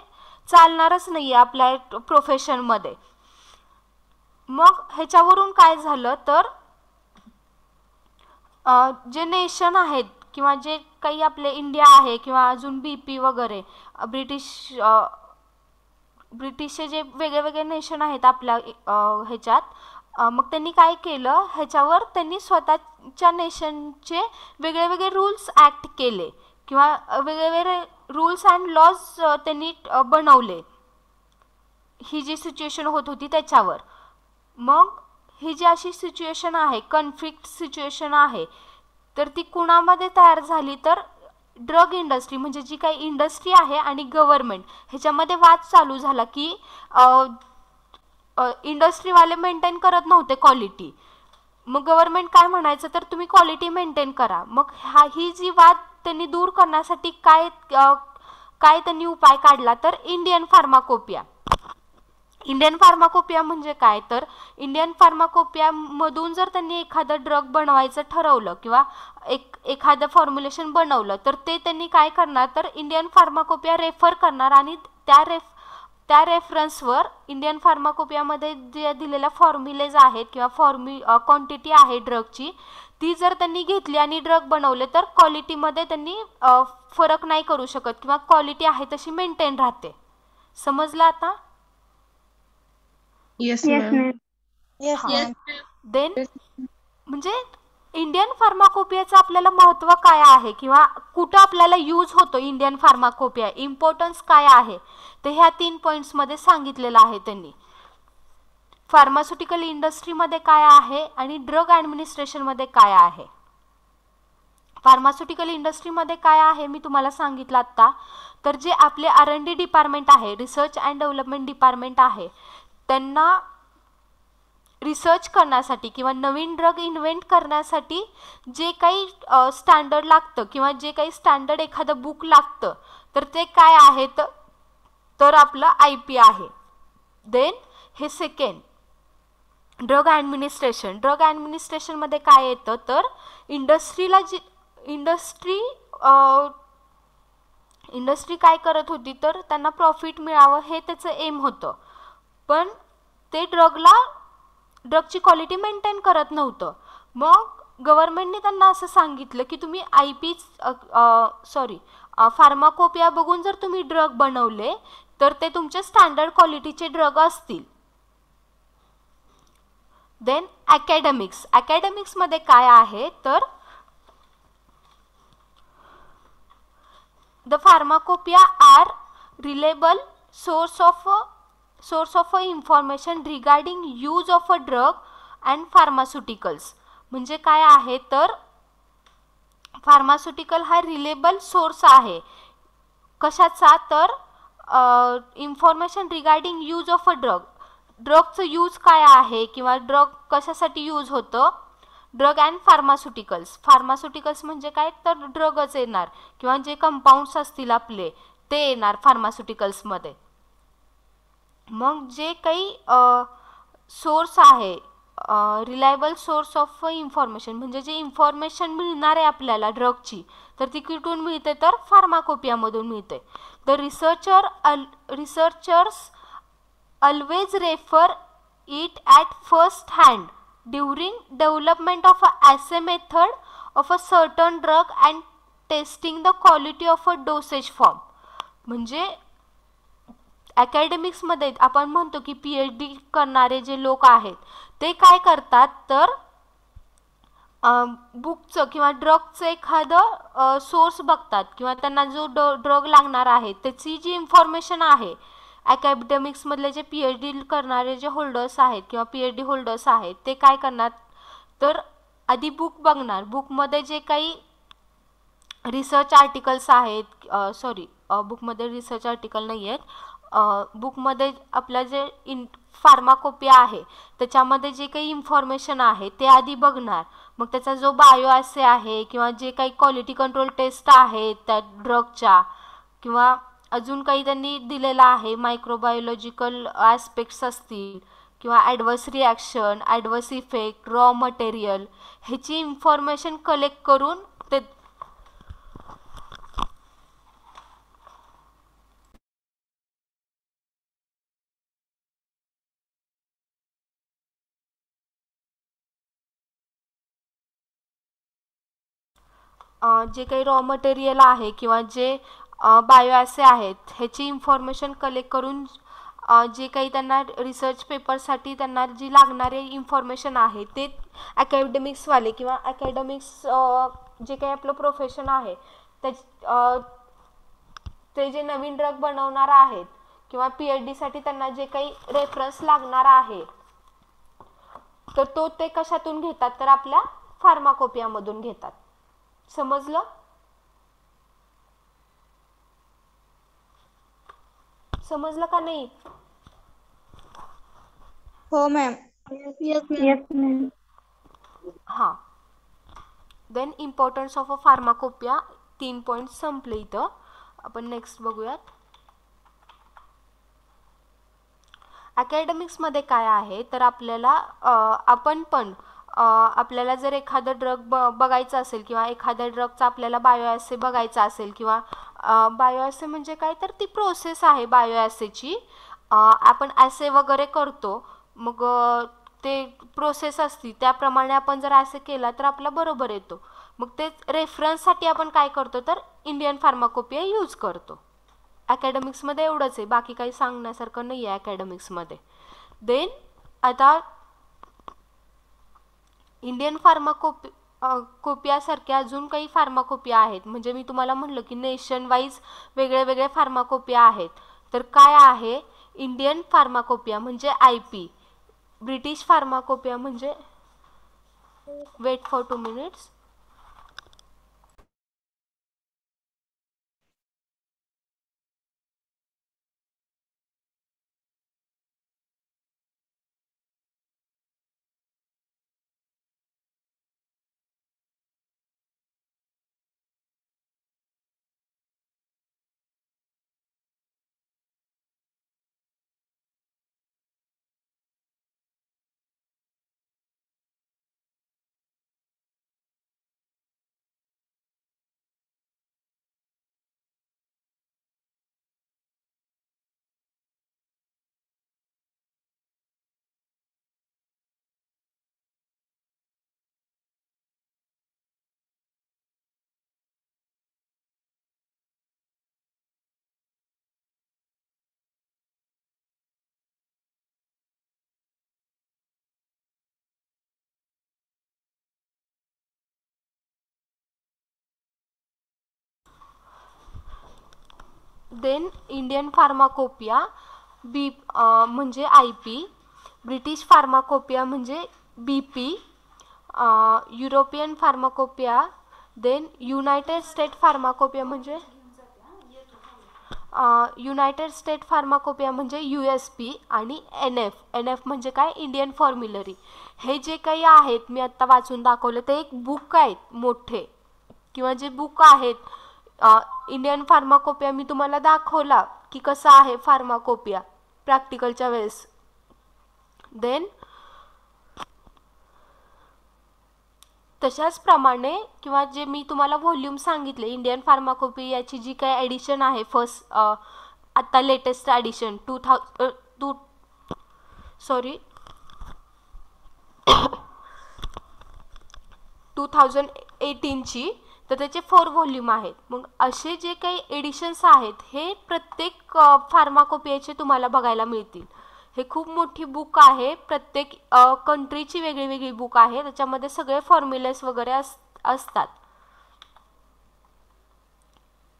चालणारच नाही आहे आपल्या प्रोफेशनमध्ये. मग ह्याच्यावरून काय झालं तर जे नेशन आहेत किंवा जे काही आपले इंडिया आहे किंवा अजून BP वगैरे ब्रिटिशचे जे वेगळे वेगळे नेशन आहेत आपल्या ह्याच्यात, मग त्यांनी काय केलं, ह्याच्यावर त्यांनी स्वतःच्या नेशनचे वेगळे वेगळे रूल्स ॲक्ट केले किंवा वेगवेगळे रूल्स अँड लॉज त्यांनी बनवले ही जी सिच्युएशन होत होती त्याच्यावर. मग ही जी अशी सिच्युएशन आहे, कन्फ्लिक्ट सिच्युएशन आहे, तर ती कुणामध्ये तयार झाली तर ड्रग इंडस्ट्री म्हणजे जी काही इंडस्ट्री आहे आणि गव्हर्नमेंट ह्याच्यामध्ये वाद चालू झाला की इंडस्ट्रीवाले मेंटेन करत नव्हते क्वालिटी. मग गव्हर्नमेंट काय म्हणायचं तर तुम्ही क्वालिटी मेंटेन करा. मग ही जी वाद त्यांनी दूर करण्यासाठी काय त्यांनी उपाय काढला तर इंडियन फार्माकोपिया. इंडियन फार्माकोपिया म्हणजे काय तर इंडियन फार्माकोपियामधून जर त्यांनी एखादं ड्रग बनवायचं ठरवलं किंवा एखादं फॉर्म्युलेशन बनवलं तर ते त्यांनी काय करणार तर इंडियन फार्माकोपिया रेफर करणार आणि त्या रेफरन्सवर इंडियन फार्माकोपियामध्ये जे दिलेल्या फॉर्म्युलेज आहेत किंवा क्वांटिटी आहे ड्रगची ती जर त्यांनी घेतली आणि ड्रग बनवले तर क्वालिटीमध्ये त्यांनी फरक नाही करू शकत किंवा क्वालिटी आहे तशी मेंटेन राहते. समजलं आता? Yes, ma'am. Yes, ma'am. Then म्हणजे इंडियन फार्माकोपियाचं आपल्याला महत्त्व काय आहे किंवा कुठं आपल्याला यूज होतो इंडियन फार्माकोपिया, इम्पॉर्टन्स काय आहे ते ह्या 3 पॉईंट्समध्ये सांगितलेलं आहे त्यांनी. फार्मास्युटिकल इंडस्ट्रीमध्ये काय आहे आणि ड्रग ॲडमिनिस्ट्रेशनमध्ये काय आहे. फार्मास्युटिकल इंडस्ट्रीमध्ये काय आहे मी तुम्हाला सांगितलं आत्ता. तर जे आपले R&D डिपार्टमेंट आहे, रिसर्च अँड डेव्हलपमेंट डिपार्टमेंट आहे, त्यांना रिसर्च करण्यासाठी किंवा नवीन ड्रग इन्व्हेंट करण्यासाठी जे काही स्टँडर्ड लागतं किंवा जे काही स्टँडर्ड एखादं बुक लागतं तर ते काय आहे तर आपलं IP आहे. देन हे सेकंड ड्रग ॲडमिनिस्ट्रेशन. ड्रग ॲडमिनिस्ट्रेशनमध्ये काय येतं तर इंडस्ट्री काय करत होती तर त्यांना प्रॉफिट मिळावं हे त्याचं एम होतं, पण ते ड्रगची क्वालिटी मेंटेन करत नव्हतं. मग गव्हर्नमेंटने त्यांना असं सांगितलं की तुम्ही फार्माकोपिया बघून जर तुम्ही ड्रग बनवले तर ते तुमचे स्टँडर्ड क्वालिटीचे ड्रग असतील. देन अकॅडमिक्समध्ये काय आहे तर the pharmacopoeia are reliable source of information regarding use of a drug and pharmaceuticals. म्हणजे काय आहे तर फार्मास्युटिकल हा रिलेबल सोर्स आहे कशाचा तर information regarding use of a ड्रगचं यूज काय आहे किंवा ड्रग कशासाठी यूज होतं. ड्रग अँड फार्मास्युटिकल्स म्हणजे काय तर ड्रगच येणार किंवा जे कंपाऊंड्स असतील आपले ते येणार फार्मास्युटिकल्समध्ये. मग जे काही सोर्स आहे रिलायबल सोर्स ऑफ इन्फॉर्मेशन म्हणजे जे इन्फॉर्मेशन मिळणार आहे आपल्याला ड्रगची तर ती कुठून मिळते तर फार्माकोपियामधून मिळते. The researchers always refer it at first hand during development of a assay method of a certain drug and testing the quality of a dosage form. म्हणजे अकॅडमिक्समध्ये आपण म्हणतो की PhD करणारे जे लोक आहेत ते काय करतात तर बुकचं किंवा ड्रगचं एखादं सोर्स बघतात किंवा त्यांना जो ड्रग लागणार आहे त्याची जी इन्फॉर्मेशन आहे अकॅडमिक्समधले जे PhD करणारे जे होल्डर्स आहेत किंवा PhD होल्डर्स आहेत ते काय करणार तर आधी बुक बघणार. बुकमध्ये जे काही रिसर्च आर्टिकल्स आहेत बुकमध्ये रिसर्च आर्टिकल नाही आहेत, बुकमध्ये आपलं जे फार्माकोपिया आहे त्याच्यामध्ये जे काही इन्फॉर्मेशन आहे ते आधी बघणार. मग त्याचा जो बायोअसे आहे किंवा जे काही क्वालिटी कंट्रोल टेस्ट आहेत त्या ड्रगच्या किंवा अजून काही त्यांनी दिलेला आहे मायक्रोबायोलॉजिकल ॲस्पेक्ट्स असतील किंवा adverse reaction, adverse effect, raw material ह्याची इन्फॉर्मेशन कलेक्ट करून ते जे काही रॉ मटेरियल आहे किंवा जे बायोअसे आहेत ह्याची इन्फॉर्मेशन कलेक्ट करून जे काही त्यांना रिसर्च पेपरसाठी त्यांना जी लागणारी इन्फॉर्मेशन आहे ते अकॅडमिक्सवाले किंवा अकॅडमिक्स जे काही आपलं प्रोफेशन आहे ते जे नवीन ड्रग बनवणार आहेत किंवा PhDसाठी त्यांना जे काही रेफरन्स लागणार आहे तर तो ते कशातून घेतात तर आपल्या फार्माकोपियामधून घेतात. समजलं? समजलं का नाही? हो मॅम. Yes ma'am. हां. Then importance of a pharmacopoeia 3 point संपले इथं. आपण नेक्स्ट बघूयात. अकॅडमिक्समध्ये काय आहे तर आपल्याला आपल्याला जर एखादं ड्रग बघायचं असेल किंवा एखाद्या ड्रगचा आपल्याला बायोअसे बघायचा असेल किंवा बायोअसे म्हणजे काय तर ती प्रोसेस आहे बायोअसेची. आपण ॲसे वगैरे करतो मग ते प्रोसेस असती त्याप्रमाणे आपण जर ॲसे केला तर आपला बरोबर येतो. मग ते रेफरन्ससाठी आपण काय करतो तर इंडियन फार्माकोपिया यूज करतो. अकॅडमिक्समध्ये एवढंच आहे, बाकी काही सांगण्यासारखं नाही आहे अकॅडमिक्समध्ये. देन आता इंडियन फार्माकोपियासारख्या अजून काही फार्माकोपिया आहेत. म्हणजे मी तुम्हाला म्हणलं की नेशन वाईज वेगळे वेगळे फार्माकोपिया आहेत. तर काय आहे इंडियन फार्माकोपिया म्हणजे IP, ब्रिटिश फार्माकोपिया म्हणजे wait for 2 minutes. Then Indian pharmacopoeia म्हणजे IP, ब्रिटिश फार्माकोपिया म्हणजे BP, European pharmacopoeia, then United State pharmacopoeia म्हणजे युनायटेड स्टेट फार्माकोपिया म्हणजे USP आणि NF म्हणजे काय इंडियन फॉर्म्युलरी. हे जे काही आहेत मी आत्ता वाचून दाखवले ते एक बुक आहेत मोठे किंवा जे बुक आहेत इंडियन फार्माकोपिया मी तुम्हाला दाखवला की कसा आहे फार्माकोपिया प्रॅक्टिकलच्या वेळेस. देन तशाच प्रमाणे किंवा जे मी तुम्हाला व्हॉल्यूम सांगितले इंडियन फार्माकोपियाची जी काही ॲडिशन आहे फर्स्ट आत्ता लेटेस्ट ॲडिशन 2018ची तर त्याचे 4 व्हॉल्यूम आहेत. मग असे जे काही एडिशन्स आहेत हे प्रत्येक फार्माकोपियाचे तुम्हाला बघायला मिळतील. हे खूप मोठी बुक आहे, प्रत्येक कंट्रीची वेगळी वेगळी बुक आहे, त्याच्यामध्ये सगळे फॉर्म्युलेस वगैरे असतात.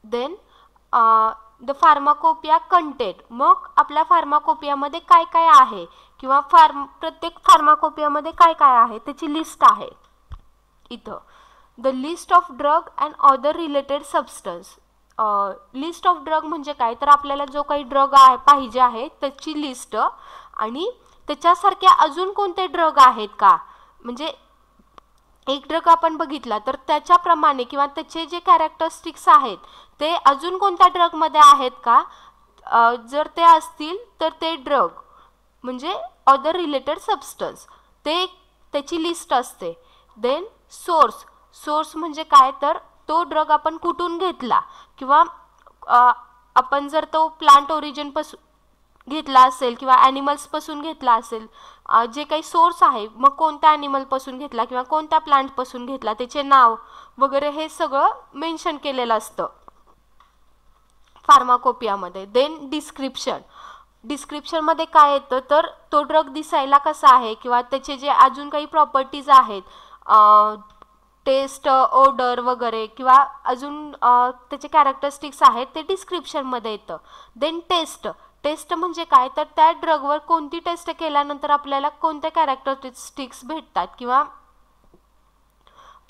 देन द फार्माकोपिया कंटेंट, मग आपल्या फार्माकोपियामध्ये काय काय आहे किंवा प्रत्येक फार्माकोपियामध्ये काय काय आहे त्याची लिस्ट आहे इथं. The list of drug and other related substance. List of drug म्हणजे काय, तर आपल्याला जो काही ड्रग पाहिजे आहे त्याची लिस्ट, आणि त्याच्यासारखे अजून कोणते ड्रग आहेत का, म्हणजे एक ड्रग आपण बघितला तर त्याच्याप्रमाणे किंवा त्याचे जे कॅरेक्टरिस्टिक्स आहेत ते अजून कोणत्या ड्रगमध्ये आहेत का, जर ते असतील तर ते ड्रग म्हणजे अदर रिलेटेड सबस्टन्स, ते त्याची लिस्ट असते. देन सोर्स म्हणजे काय, तर तो ड्रग आपण कुठून घेतला किंवा आपण जर तो प्लांट ओरिजिन पासून घेतला असेल किंवा ॲनिमल्स पासून घेतला असेल, जे काही सोर्स आहे मग कोणत्या ॲनिमल पासून घेतला किंवा कोणत्या प्लांट पासून घेतला, त्याचे नाव वगैरे हे सगळं मेन्शन केलेलं असतं फार्माकोपियामध्ये. देन डिस्क्रिप्शन मध्ये काय येतं, तर तो ड्रग दिसायला कसा आहे किंवा त्याचे जे अजून काही प्रॉपर्टीज आहेत, टेस्ट, ओडर वगैरे किंवा अजून त्याचे कॅरेक्टरिस्टिक्स आहेत ते डिस्क्रिप्शनमध्ये येतं. देन टेस्ट म्हणजे काय, तर त्या ड्रगवर कोणती टेस्ट केल्यानंतर आपल्याला कोणते कॅरेक्टरिस्टिक्स भेटतात किंवा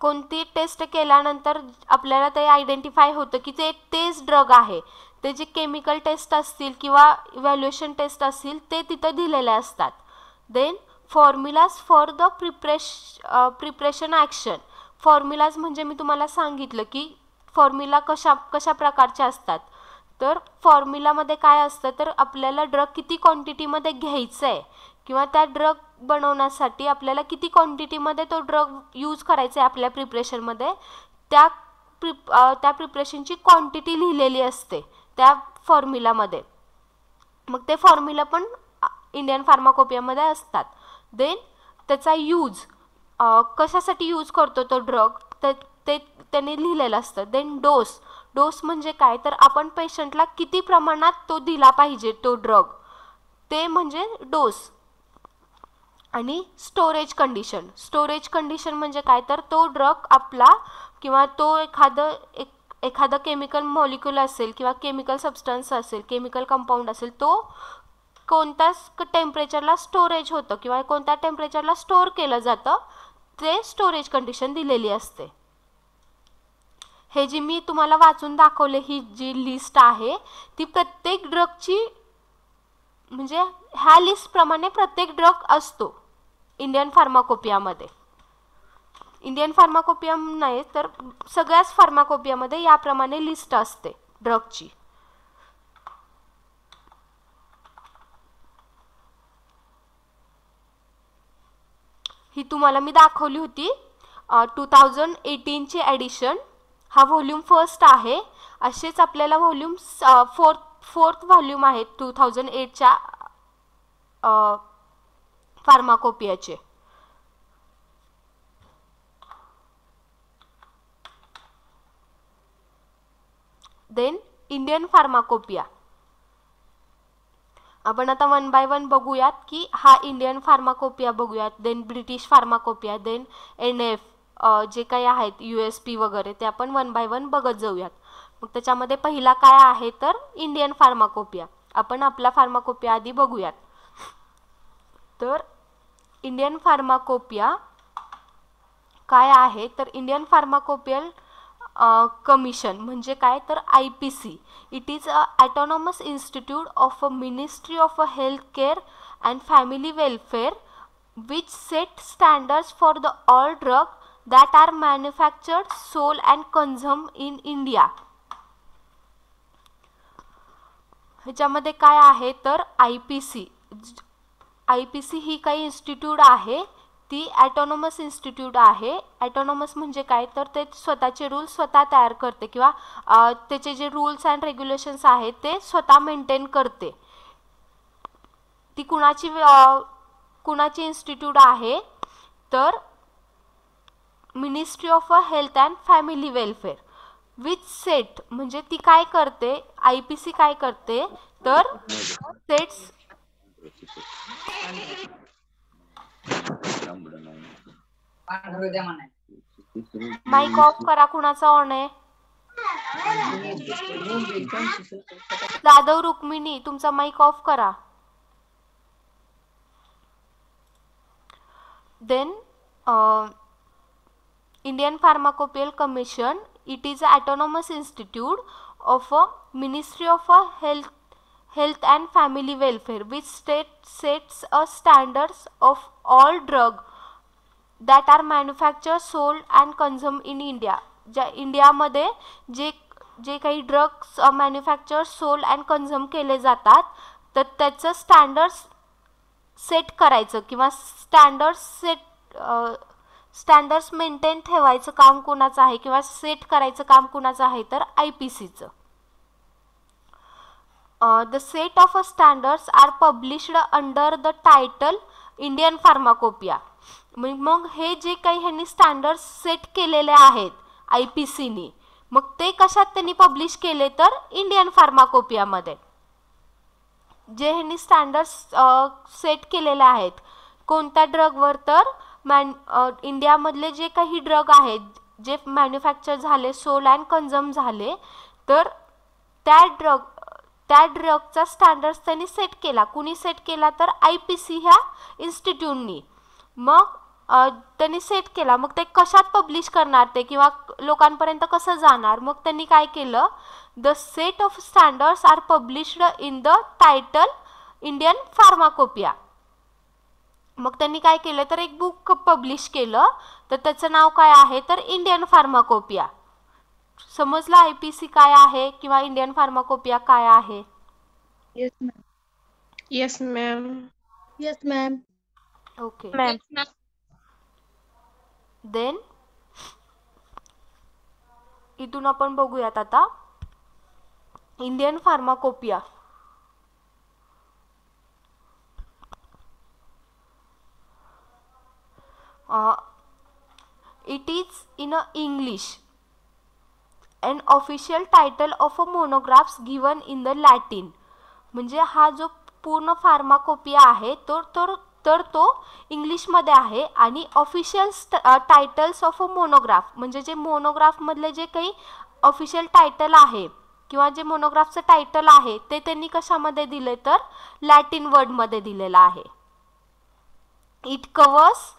कोणती टेस्ट केल्यानंतर आपल्याला ते आयडेंटिफाय होतं की ते तेच ड्रग आहे. ते जे केमिकल टेस्ट असतील किंवा इव्हॅल्युएशन टेस्ट असतील ते तिथं दिलेले असतात. Then formulas for the preparation action. Formulas म्हणजे मी तुम्हाला सांगितलं की फॉर्म्युला कशा प्रकारचे असतात. तर फॉर्म्युलामध्ये काय असतं, तर आपल्याला ड्रग किती क्वांटिटीमध्ये घ्यायचं आहे किंवा त्या ड्रग बनवण्यासाठी आपल्याला किती क्वांटिटीमध्ये तो ड्रग यूज करायचा आहे आपल्या प्रिपरेशनमध्ये, त्या प्रिपरेशनची क्वांटिटी लिहिलेली असते त्या फॉर्म्युलामध्ये. मग ते फॉर्म्युला पण इंडियन फार्माकोपियामध्ये असतात. देन त्याचा यूज, कशासाठी यूज करतो तो ड्रग ते त्यांनी लिहिलेलं असतं. देन डोस म्हणजे काय, तर आपण पेशंटला किती प्रमाणात तो दिला पाहिजे तो ड्रग, ते म्हणजे डोस. आणि स्टोरेज कंडिशन म्हणजे काय, तर तो ड्रग आपला किंवा तो एखादं केमिकल मॉलिक्यूल असेल किंवा केमिकल सबस्टन्स असेल, केमिकल कंपाऊंड असेल, तो कोणत्या टेम्परेचरला स्टोरेज होतं किंवा कोणत्या टेम्परेचरला स्टोअर केलं जातं ते स्टोरेज कंडिशन दिलेली असते. हे जी मी तुम्हाला वाचून दाखवले ही जी लिस्ट आहे ती प्रत्येक ड्रगची, म्हणजे ह्या लिस्टप्रमाणे प्रत्येक ड्रग असतो इंडियन फार्माकोपियामध्ये. इंडियन फार्माकोपिया नाही तर सगळ्याच फार्माकोपियामध्ये याप्रमाणे लिस्ट असते ड्रगची. ही तुम्हाला मी दाखवली होती 2018ची ॲडिशन. हा व्हॉल्यूम फर्स्ट आहे. असेच आपल्याला व्हॉल्यूम फोर्थ व्हॉल्यूम आहेत 2008च्या फार्माकोपियाचे. Then Indian pharmacopoeia. आपण आता वन बाय वन बघूयात की हा इंडियन फार्माकोपिया बघूयात, then British pharmacopoeia, then NF जे काही आहेत USP वगैरे ते आपण वन बाय वन बघत जाऊयात. मग त्याच्यामध्ये पहिला काय आहे तर इंडियन फार्माकोपिया. आपण आपला फार्माकोपिया आधी बघूयात. तर इंडियन फार्माकोपिया काय आहे तर इंडियन फार्माकोपियल कमिशन म्हणजे काय तर IPC. It is a autonomous institute of a ministry of health care and family welfare which set standards for the all drug that are manufactured, sold and consumed in India. ह्याच्यामध्ये काय आहे तर IPC ही काही इन्स्टिट्यूट आहे ती ऑटोनॉमस इन्स्टिट्यूट आहे. ऑटोनॉमस म्हणजे काय तर ते स्वतःचे रूल्स स्वतः तयार करते किंवा त्याचे जे रूल्स अँड रेग्युलेशन्स आहेत ते स्वतः मेंटेन करते. ती कुणाची इन्स्टिट्यूट आहे तर ministry of health and family welfare which set म्हणजे ती काय करते, IPC काय करते तर सेट्स माईक ऑफ करा. कुणाचा ऑन आहे? जाधव रुक्मिणी तुमचा माईक ऑफ करा. Then Indian Pharmacopoeia Commission, it is an autonomous institute of a Ministry of Health and Family Welfare which sets a standards of all drug that are manufactured, sold and consumed in India. ज्या इंडियामध्ये जे काही drugs manufacture, sold and consume केले जातात तर त्याचं स्टँडर्ड्स सेट करायचं किंवा स्टँडर्ड्स मेंटेन ठेवायचं काम कुणाचं आहे किंवा सेट करायचं काम कुणाचं आहे तर IPCचं. The set of standards are published under the title Indian pharmacopoeia. मग हे जे काही ह्यांनी स्टँडर्ड्स सेट केलेले आहेत IPCनी, मग ते कशात त्यांनी पब्लिश केले तर इंडियन फार्माकोपियामध्ये. जे ह्यांनी स्टँडर्ड्स सेट केलेले आहेत कोणत्या ड्रगवर तर इंडियामधले जे काही ड्रग आहेत जे मॅन्युफॅक्चर झाले, सोल्ड अँड कन्झ्युम झाले तर त्या ड्रगचा स्टँडर्ड्स त्यांनी सेट केला. कुणी सेट केला तर IPC ह्या इन्स्टिट्यूटनी. मग त्यांनी सेट केला, मग ते कशात पब्लिश करणार ते किंवा लोकांपर्यंत कसं जाणार, मग त्यांनी काय केलं, the set of standards are published in the title Indian pharmacopoeia. मग त्यांनी काय केलं तर एक बुक पब्लिश केलं तर त्याचं नाव काय आहे तर इंडियन फार्माकोपिया. समजलं IPC काय आहे किंवा इंडियन फार्माकोपिया काय आहे? Yes, ma'am. Yes, ma'am. Yes, ma'am. Okay. Ma'am. Then इथून आपण बघूयात आता Indian pharmacopoeia. It is in English an official title of a monographs given in the Latin. म्हणजे हा जो पूर्ण फार्माकोपिया आहे तो इंग्लिशमध्ये आहे आणि official titles of a monograph म्हणजे जे मोनोग्राफमधले जे काही ऑफिशियल टायटल आहे किंवा जे मोनोग्राफचं टायटल आहे ते त्यांनी कशामध्ये दिले तर लॅटिन वर्डमध्ये दिलेलं आहे. इट कवर्स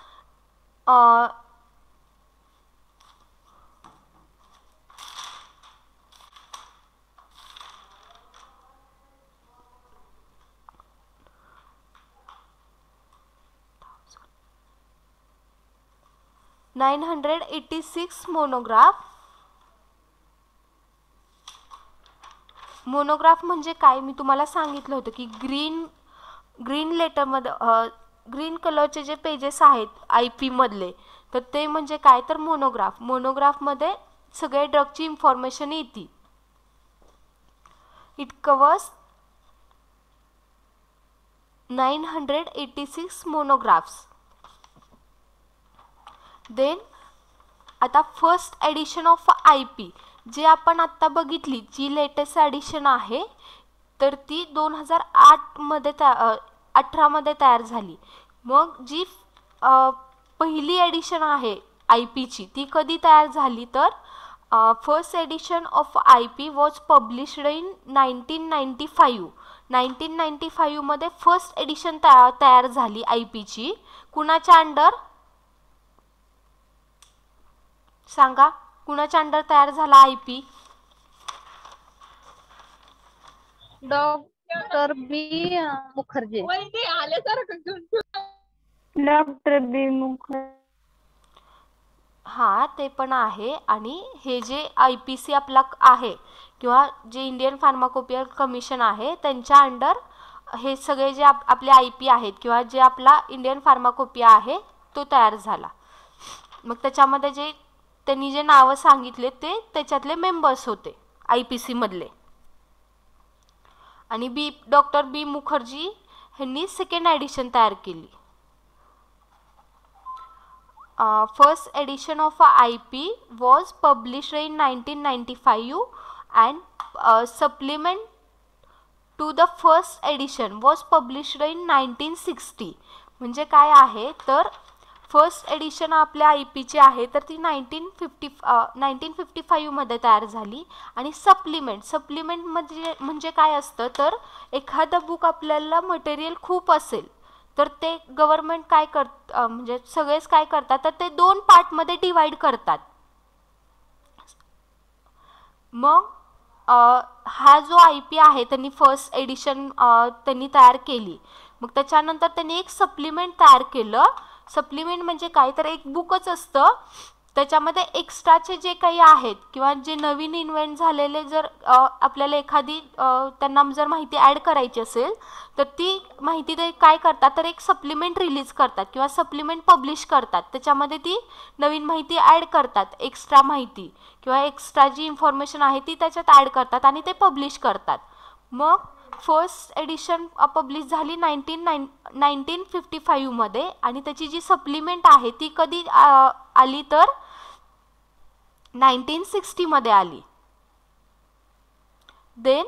(986) मोनोग्राफ म्हणजे काय मी तुम्हाला सांगितलं होतं की ग्रीन लेटरमध्ये ग्रीन कलरचे जे पेजेस आहेत IP मधले तर ते म्हणजे काय तर मोनोग्राफमध्ये सगळे ड्रगची इन्फॉर्मेशन येते. It covers 986 monographs. देन आता फर्स्ट एडिशन ऑफ IP जे आपण आत्ता बघितली जी लेटेस्ट एडिशन आहे तर ती 2018 मध्ये तयार झाली. मग जी पहिली एडिशन आहे IPची ती कधी तयार झाली तर first edition of IP was published in 1995. 1995 मध्ये फर्स्ट एडिशन तयार झाली IPची. कुणाच्या अंडर सांगा, कुणाच्या अंडर तयार झाला IP? Doctor B Mukherjee. Doctor B Mukherjee. हा ते पण आहे आणि हे जे IPC आपला आहे किंवा जे इंडियन फार्माकोपिया कमिशन आहे त्यांच्या अंडर हे सगळे जे आपले IP आहेत किंवा जे आपला इंडियन फार्माकोपिया आहे तो तयार झाला. मग त्याच्यामध्ये जे त्यांनी जे नावं सांगितले ते त्याच्यातले मेंबर्स होते IPC मधले. आणि डॉक्टर बी मुखर्जी यांनी सेकंड एडिशन तयार केली. first edition of a IP was published in 1995 and supplement to the first edition was published in 1960. म्हणजे काय आहे तर फर्स्ट एडिशन आपल्या आय पीची आहे तर ती 1955 मध्ये तयार झाली आणि सप्लिमेंट म्हणजे काय असतं तर एखादं बुक आपल्याला मटेरियल खूप असेल तर ते गव्हर्नमेंट काय म्हणजे सगळेच काय करतात तर ते 2 पार्टमध्ये डिवाइड करतात. मग हा जो आय पी आहे त्यांनी फर्स्ट एडिशन त्यांनी तयार केली. मग त्याच्यानंतर त्यांनी एक सप्लिमेंट तयार केलं. सप्लिमेंट म्हणजे काय तर एक बुकच असतं त्याच्यामध्ये एक्स्ट्राचे जे काही आहेत किंवा जे नवीन इन्व्हेंट झालेले जर आपल्याला एखादी त्यांना जर माहिती ॲड करायची असेल तर ती माहिती ते काय करतात तर एक सप्लिमेंट रिलीज करतात किंवा सप्लिमेंट पब्लिश करतात. त्याच्यामध्ये ती नवीन माहिती ॲड करतात, एक्स्ट्रा माहिती किंवा एक्स्ट्रा जी इन्फॉर्मेशन आहे ती त्याच्यात ॲड करतात आणि ते पब्लिश करतात. मग फर्स्ट एडिशन पब्लिश झाली 1955 मध्ये आणि त्याची जी सप्लिमेंट आहे ती कधी आली तर 1960 मध्ये आली. देन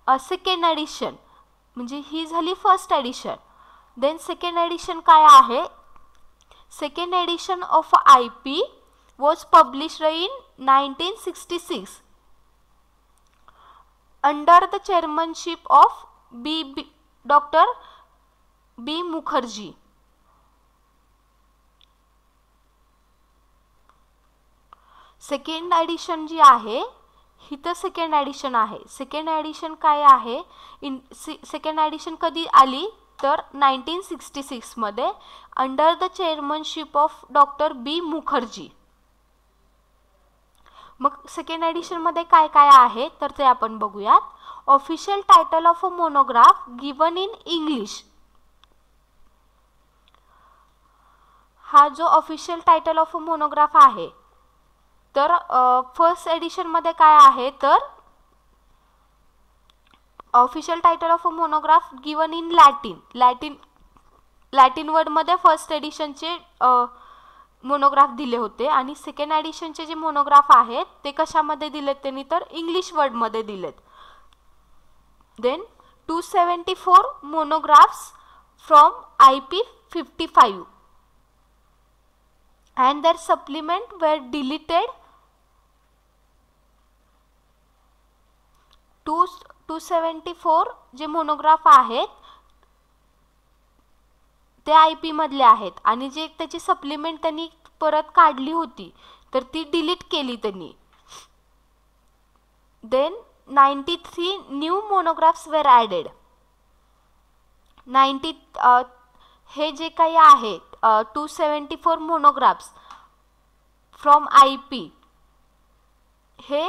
सेकंड एडिशन म्हणजे ही झाली first edition. Then second edition काय आहे, second edition of I P was published in 1966 under the chairmanship of Dr. B. Mukherjee. Second edition जी आहे ही तर सेकंड एडिशन आहे. सेकंड एडिशन काय आहे, सेकंड एडिशन कधी आली तर 1966 मध्ये under the chairmanship of doctor B Mukherjee. मग सेकंड एडिशन मध्ये काय काय आहे तर ते आपण बघूयात. Official title of a monograph given in English. हा जो official title of a monograph आहे तर फर्स्ट एडिशन मध्ये काय आहे तर official title of a monograph given in Latin word मध्ये फर्स्ट एडिशनचे मोनोग्राफ दिले होते आणि सेकंड एडिशनचे जे मोनोग्राफ आहेत ते कशामध्ये दिलेत त्यांनी तर इंग्लिश वर्ड मध्ये दिलेत. Then 274 monographs from IP 55 and their supplement were deleted. 274 जे मोनोग्राफ आहेत ते IP मधले आहेत आणि जे त्याची सप्लिमेंट त्यांनी परत काढली होती तर ती डिलीट केली त्यांनी. Then 93 new monographs were added. 90 हे जे काही आहेत 274 मोनोग्राफ्स फ्रॉम IP हे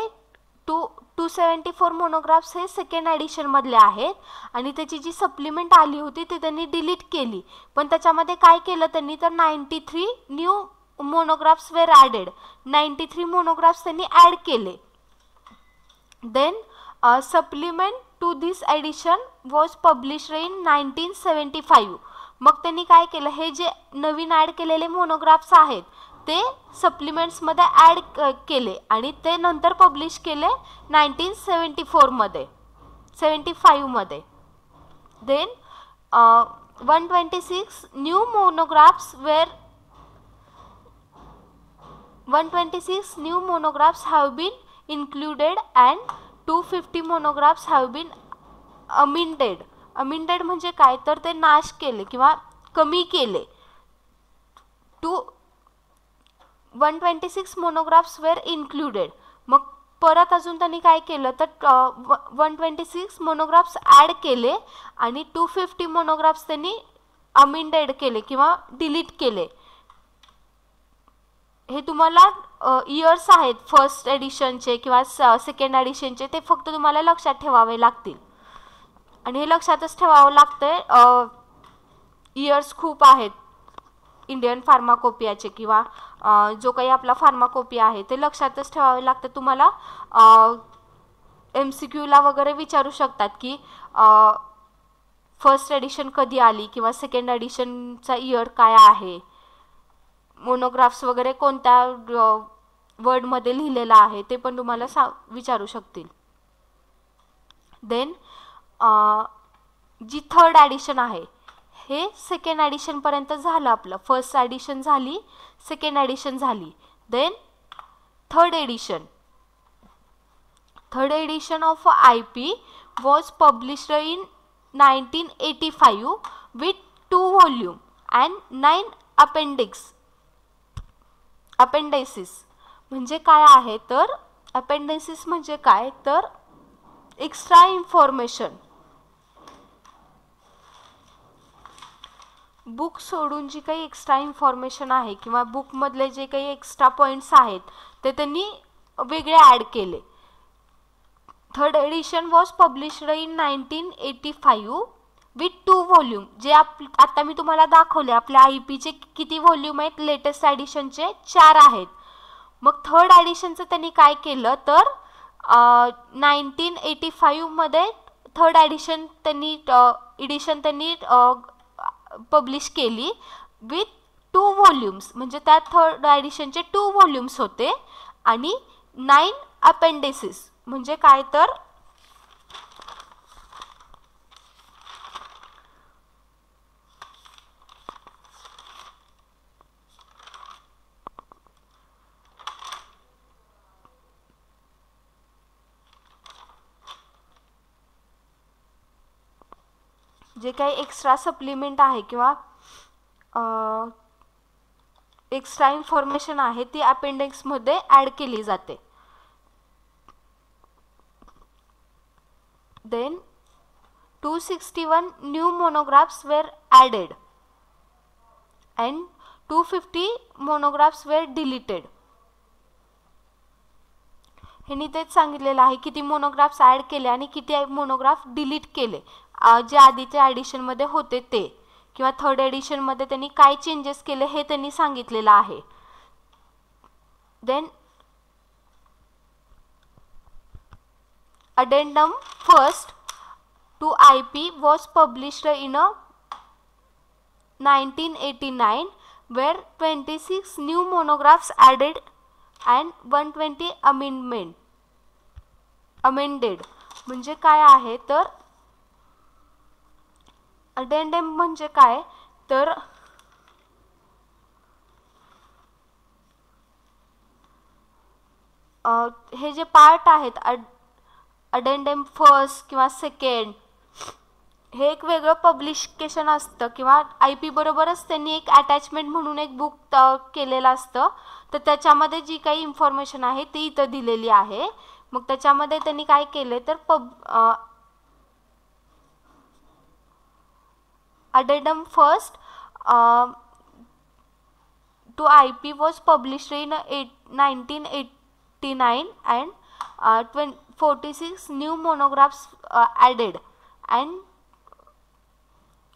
274 मोनोग्राफ्स हे सेकंड एडिशन मधले आहेत आणि त्याची जी सप्लिमेंट आली होती ती त्यांनी डिलीट केली. पण त्याच्यामध्ये काय केलं त्यांनी तर 93 new monographs were added. 93 monographs त्यांनी ॲड केले. Then supplement to this edition was published in 1975. मग त्यांनी काय केलं हे जे नवीन ॲड केलेले मोनोग्राफ्स आहेत ते सप्लिमेंट्स मध्ये ॲड केले आणि ते नंतर पब्लिश केले 1974 मध्ये 75 मध्ये. Then 126 new monographs have been included and 250 monographs have been amended. amended म्हणजे काय तर ते नाश केले किंवा कमी केले. 126 मोनोग्राफ्स वेर इन्क्लुडेड. मग परत अजून त्यांनी काय केलं तर 126 मोनोग्राफ्स ॲड केले आणि 250 मोनोग्राफ्स त्यांनी अमेंडेड केले किंवा डिलीट केले. हे तुम्हाला इयर्स आहेत फर्स्ट एडिशनचे किंवा सेकंड एडिशनचे ते फक्त तुम्हाला लक्षात ठेवावे लागतील आणि हे लक्षातच ठेवावं लागतंय. इयर्स खूप आहेत इंडियन फार्माकोपियाचे किंवा जो काही आपला फार्माकोपिया आहे ते लक्षातच ठेवावे लागतं. तुम्हाला MCQ ला वगैरे विचारू शकतात की फर्स्ट एडिशन कधी आली किंवा सेकंड एडिशनचा इयर काय आहे. मोनोग्राफ्स वगैरे कोणत्या वर्डमध्ये लिहिलेला आहे ते पण तुम्हाला विचारू शकतील. देन जी थर्ड ॲडिशन आहे हे सेकंड ॲडिशनपर्यंत झालं आपलं. फर्स्ट ॲडिशन झाली, सेकंड ॲडिशन झाली. Then third edition of IP was published in 1985 with 2 volume and 9 appendices. म्हणजे काय आहे तर appendices म्हणजे काय तर एक्स्ट्रा इन्फॉर्मेशन. बुक सोडून जी काही एक्स्ट्रा इन्फॉर्मेशन आहे किंवा बुकमधले जे काही एक्स्ट्रा पॉईंट्स आहेत ते त्यांनी वेगळे ॲड केले. Third edition was published in 1985 with 2 volume. जे आता मी तुम्हाला दाखवले आपल्या IP चे किती व्हॉल्यूम आहेत, लेटेस्ट ॲडिशनचे 4 आहेत. मग थर्ड ॲडिशनचं त्यांनी काय केलं तर 1985 मध्ये थर्ड एडिशन त्यांनी पब्लिश केली विथ 2 व्हॉल्यूम्स. म्हणजे त्या थर्ड एडिशनचे 2 व्हॉल्यूम्स होते आणि 9 अपेंडिसेस. म्हणजे काय तर जे काही एक्स्ट्रा सप्लिमेंट आहे किंवा एक्स्ट्रा इन्फॉर्मेशन आहे ती अपेंडिक्समध्ये ॲड केली जाते. Then 261 new monographs were added and 250 monographs were deleted. ह्यांनी तेच सांगितलेलं आहे किती मोनोग्राफ्स ॲड केले आणि किती मोनोग्राफ डिलीट केले. जे आधीच्या एडिशनमध्ये होते ते किंवा थर्ड एडिशनमध्ये त्यांनी काय चेंजेस केले हे त्यांनी सांगितलेलं आहे. Then addendum first to IP was published in 1989 where 26 new monographs added and 120 amended. म्हणजे काय आहे तर अडेंडम म्हणजे काय तर हे जे पार्ट आहेत अडेंडम फर्स्ट किंवा सेकंड हे एक वेगळं पब्लिकेशन असतं किंवा IP बरोबरच त्यांनी एक अटॅचमेंट म्हणून एक बुक केलेलं असतं. तर त्याच्यामध्ये जी काही इन्फॉर्मेशन आहे ती इथं दिलेली आहे. मग त्याच्यामध्ये त्यांनी काय केले तर Addendum first to IP was published in 1989 and 46 new monographs added and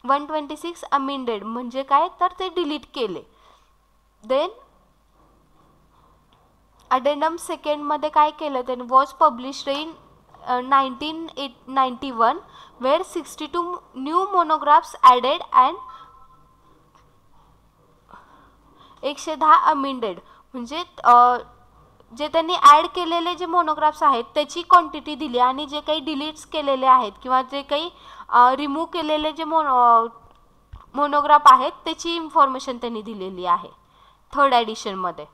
126 amended. म्हणजे काय तर ते डिलीट केले. देन अडेंडम सेकंड मध्ये काय केलं त्यांनी was published in 1991 where 62 new monographs added and 110 amended. म्हणजे जे त्यांनी ॲड केलेले जे मोनोग्राफ्स आहेत त्याची क्वांटिटी दिली आणि जे काही डिलीट्स केलेले आहेत किंवा जे काही रिमूव्ह केलेले जे मोनोग्राफ आहेत त्याची इन्फॉर्मेशन त्यांनी दिलेली आहे थर्ड एडिशनमध्ये.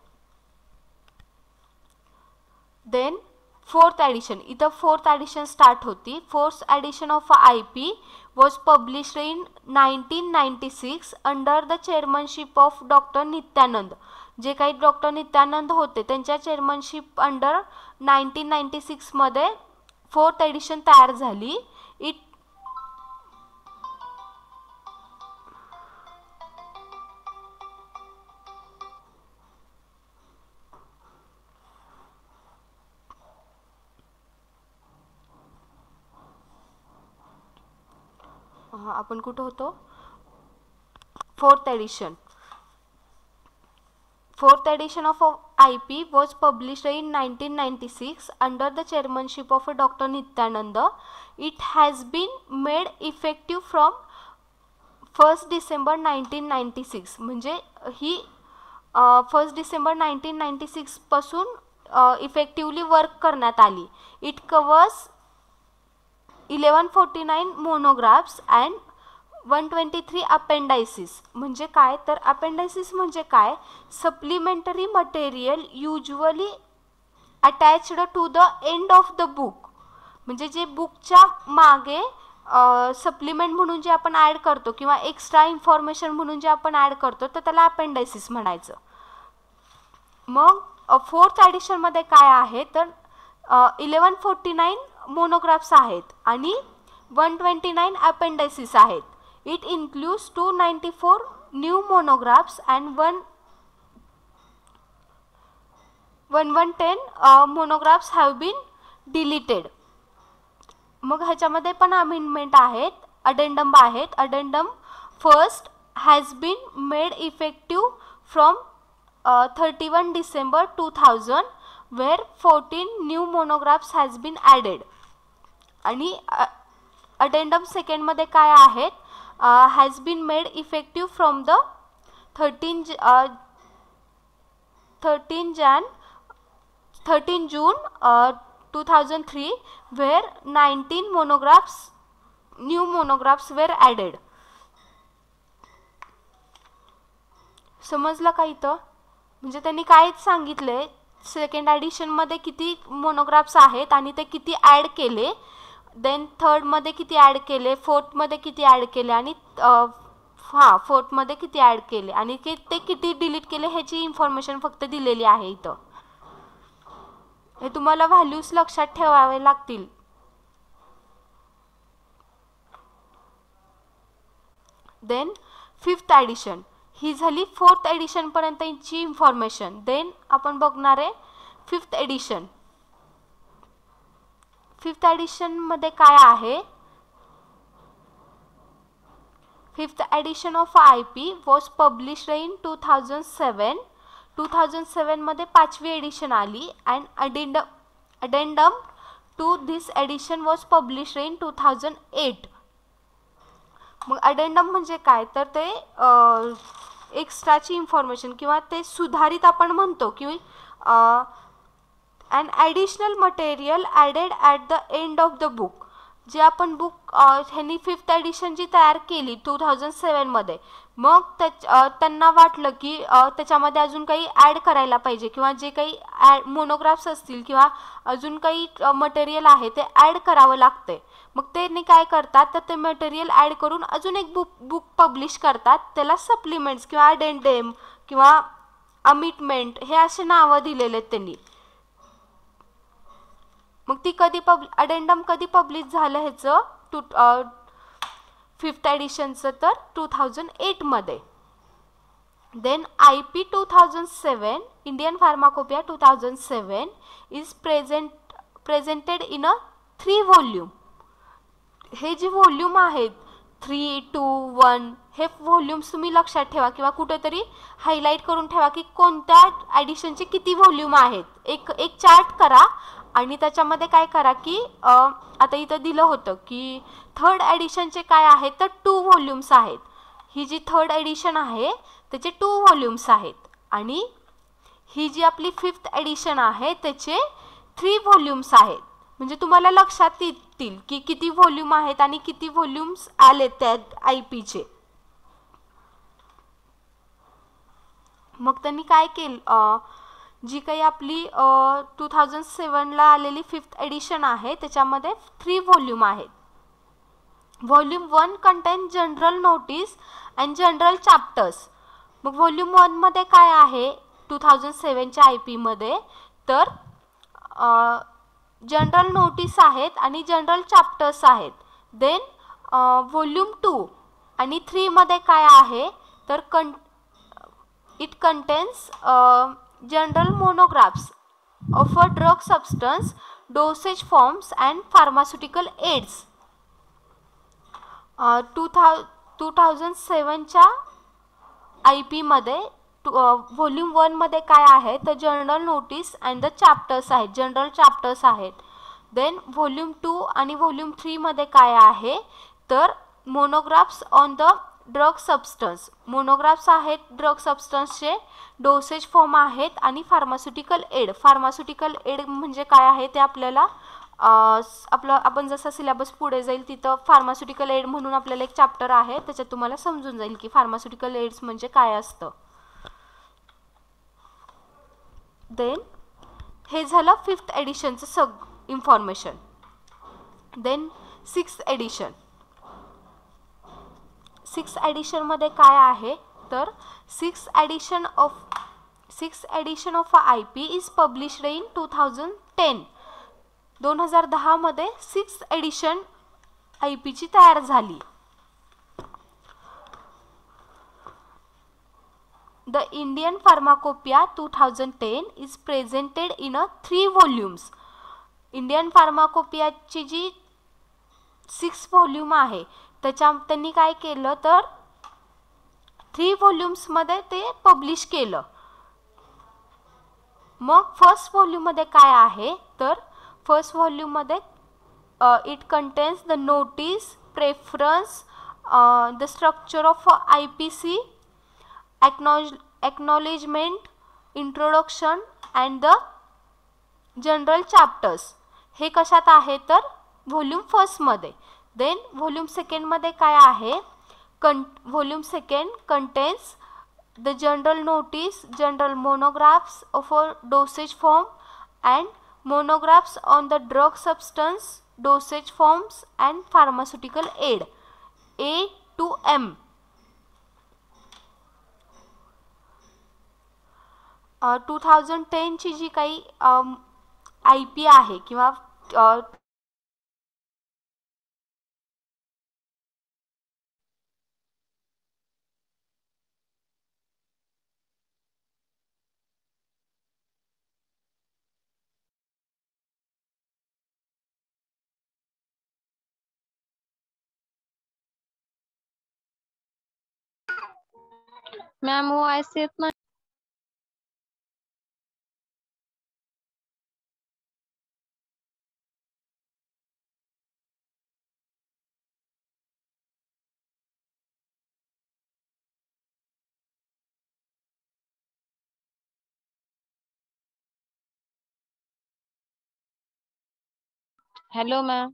Then fourth edition. इथं फोर्थ एडिशन स्टार्ट होती. Fourth edition of IP was published in 1996 under the chairmanship of doctor Nityanand. जे काही डॉक्टर नित्यानंद होते त्यांच्या चेअरमनशिप अंडर 1996 मध्ये फोर्थ एडिशन तयार झाली. आपण कुठं होतो fourth edition. Fourth edition of IP was published in 1996 under the chairmanship of Dr. Nityananda. It has been made effective from 1st December 1996. म्हणजे ही 1 डिसेंबर 1996 पासून इफेक्टिवली वर्क करण्यात आली. It covers 1149 monographs and 123 appendices. म्हणजे काय तर अपेंडायसिस म्हणजे काय, supplementary material usually attached to the end of the book. म्हणजे जे बुकच्या मागे सप्लिमेंट म्हणून जे आपण ॲड करतो किंवा एक्स्ट्रा इन्फॉर्मेशन म्हणून जे आपण ॲड करतो तर त्याला अपेंडायसिस म्हणायचं. मग 4th एडिशनमध्ये काय आहे तर 1149 मोनोग्राफ्स आहेत आणि 129 अपेंडायसिस आहेत. It includes 294 new monographs and 110 monographs have been deleted. मग ह्याच्यामध्ये पण अमेंडमेंट आहेत, अडेंडम आहेत. Addendum first has been made effective from 31 December 2000 where 14 new monographs has been added. आणि अडेंडम सेकंड मध्ये काय आहेत, has been made effective from the 13 June 2003 where 19 new monographs were added. समजलं का इथं? म्हणजे त्यांनी काय सांगितलंय, सेकंड एडिशन मध्ये किती मोनोग्राफ्स आहेत आणि ते किती ॲड केले, देन थर्ड मध्ये किती ॲड केले, फोर्थ मध्ये किती ॲड केले आणि फोर्थ मध्ये किती ॲड केले आणि ते किती डिलीट केले ह्याची इन्फॉर्मेशन फक्त दिलेली आहे इथं. हे तुम्हाला व्हॅल्यूज लक्षात ठेवावे लागतील. देन 5th एडिशन ही झाली 4th एडिशन पर्यंतची इन्फॉर्मेशन. देन आपण बघणार आहे 5th एडिशन. 5th एडिशन मध्ये काय आहे, 5th edition of IP was published in 2007. 2007 मध्ये 5वी एडिशन आली and addendum to this edition was published in 2008. मग अडेंडम म्हणजे काय तर ते एक्स्ट्राची इन्फॉर्मेशन किंवा ते सुधारित आपण म्हणतो की an additional material added at the end of the book. जे आपण बुक ह्यांनी 5th एडिशन जी तयार केली 2007 मध्ये, मग त्यांना वाटलं की त्याच्यामध्ये अजून काही ॲड करायला पाहिजे किंवा जे काही मोनोग्राफ्स असतील किंवा अजून काही मटेरियल आहे ते ॲड करावं लागते. मग त्यांनी काय करतात तर ते मटेरियल ॲड करून अजून एक बुक पब्लिश करतात. त्याला सप्लिमेंट्स किंवा अडेंडेम किंवा अमिटमेंट हे असे नावं दिलेले आहेत त्यांनी. मग ती कधी अडेंडम कधी पब्लिश झालं ह्याचं 5th एडिशनचं तर 2008 मध्ये. Then IP 2007 Indian pharmacopoeia 2007 is presented in a 3 volume. हे जे व्हॉल्यूम आहेत 3, 2, 1 हे व्हॉल्यूम्स तुम्ही लक्षात ठेवा किंवा कुठेतरी हायलाईट करून ठेवा की कोणत्या एडिशनचे किती व्हॉल्यूम आहेत. एक चार्ट करा आणि त्याच्यामध्ये काय करा की आता इथं दिलं होतं की 3rd एडिशनचे काय आहेत तर 2 व्हॉल्यूम्स आहेत. ही जी 3rd एडिशन आहे त्याचे 2 व्हॉल्यूम्स आहेत आणि ही जी आपली 5th एडिशन आहे त्याचे 3 व्हॉल्यूम्स आहेत. म्हणजे तुम्हाला लक्षात येतील की किती व्हॉल्यूम आहेत आणि किती व्हॉल्यूम्स आले त्या IPचे. मग त्यांनी काय केलं, जी काही आपली 2007 ला आलेली 5th एडिशन आहे त्याच्यामध्ये 3 व्हॉल्यूम आहेत. Volume 1 content general notice and general chapters. मग व्हॉल्यूम 1 मध्ये काय आहे 2007च्या IP मध्ये तर जनरल नोटीस आहेत आणि जनरल चॅप्टर्स आहेत. देन व्हॉल्यूम 2 आणि 3 मध्ये काय आहे तर it contains general monographs of a drug substance, dosage forms and pharmaceutical aids. 2007च्या IP मध्ये व्हॉल्यूम 1 मध्ये काय आहे तर general notice and the chapters आहेत, जनरल चॅप्टर्स आहेत. देन व्हॉल्यूम 2 आणि व्हॉल्यूम 3 मध्ये काय आहे तर monographs on the drug substance, monographs आहेत ड्रग सबस्टन्सचे, डोसेज फॉर्म आहेत आणि फार्मास्युटिकल एड. फार्मास्युटिकल एड म्हणजे काय आहे ते आपल्याला आपण जसा सिलेबस पुढे जाईल तिथं फार्मास्युटिकल एड म्हणून आपल्याला एक चॅप्टर आहे, त्याच्यात तुम्हाला समजून जाईल की फार्मास्युटिकल एड्स म्हणजे काय असतं. देन हे झालं 5th एडिशनचं information. Then 6th edition. 6th edition मध्ये काय आहे तर 6th edition of IP is published in 2010. 2010 मध्ये 6th एडिशन IP ची तयार झाली. The Indian Pharmacopoeia 2010 is presented in a 3 volumes. Indian फार्माकोपियाची जी 6 व्हॉल्यूम आहे त्याच्या त्यांनी काय केलं तर 3 व्हॉल्यूम्स मध्ये ते पब्लिश केलं. मग फर्स्ट व्हॉल्यूम मध्ये काय आहे तर फर्स्ट व्हॉल्यूम मध्ये it contains the notice, preference, the structure of IPC, acknowledgement, introduction and the general chapters. हे कशात आहे तर व्हॉल्यूम फर्स्ट मध्ये. देन व्हॉल्यूम सेकंड मध्ये काय आहे, volume second contains the general notice, general monographs of a dosage form and monographs on the drug substance, dosage forms and pharmaceutical aid A to M. 2010 ची जी काही IP आहे किंवा मॅम वॉइस येत नाही. Hello ma'am.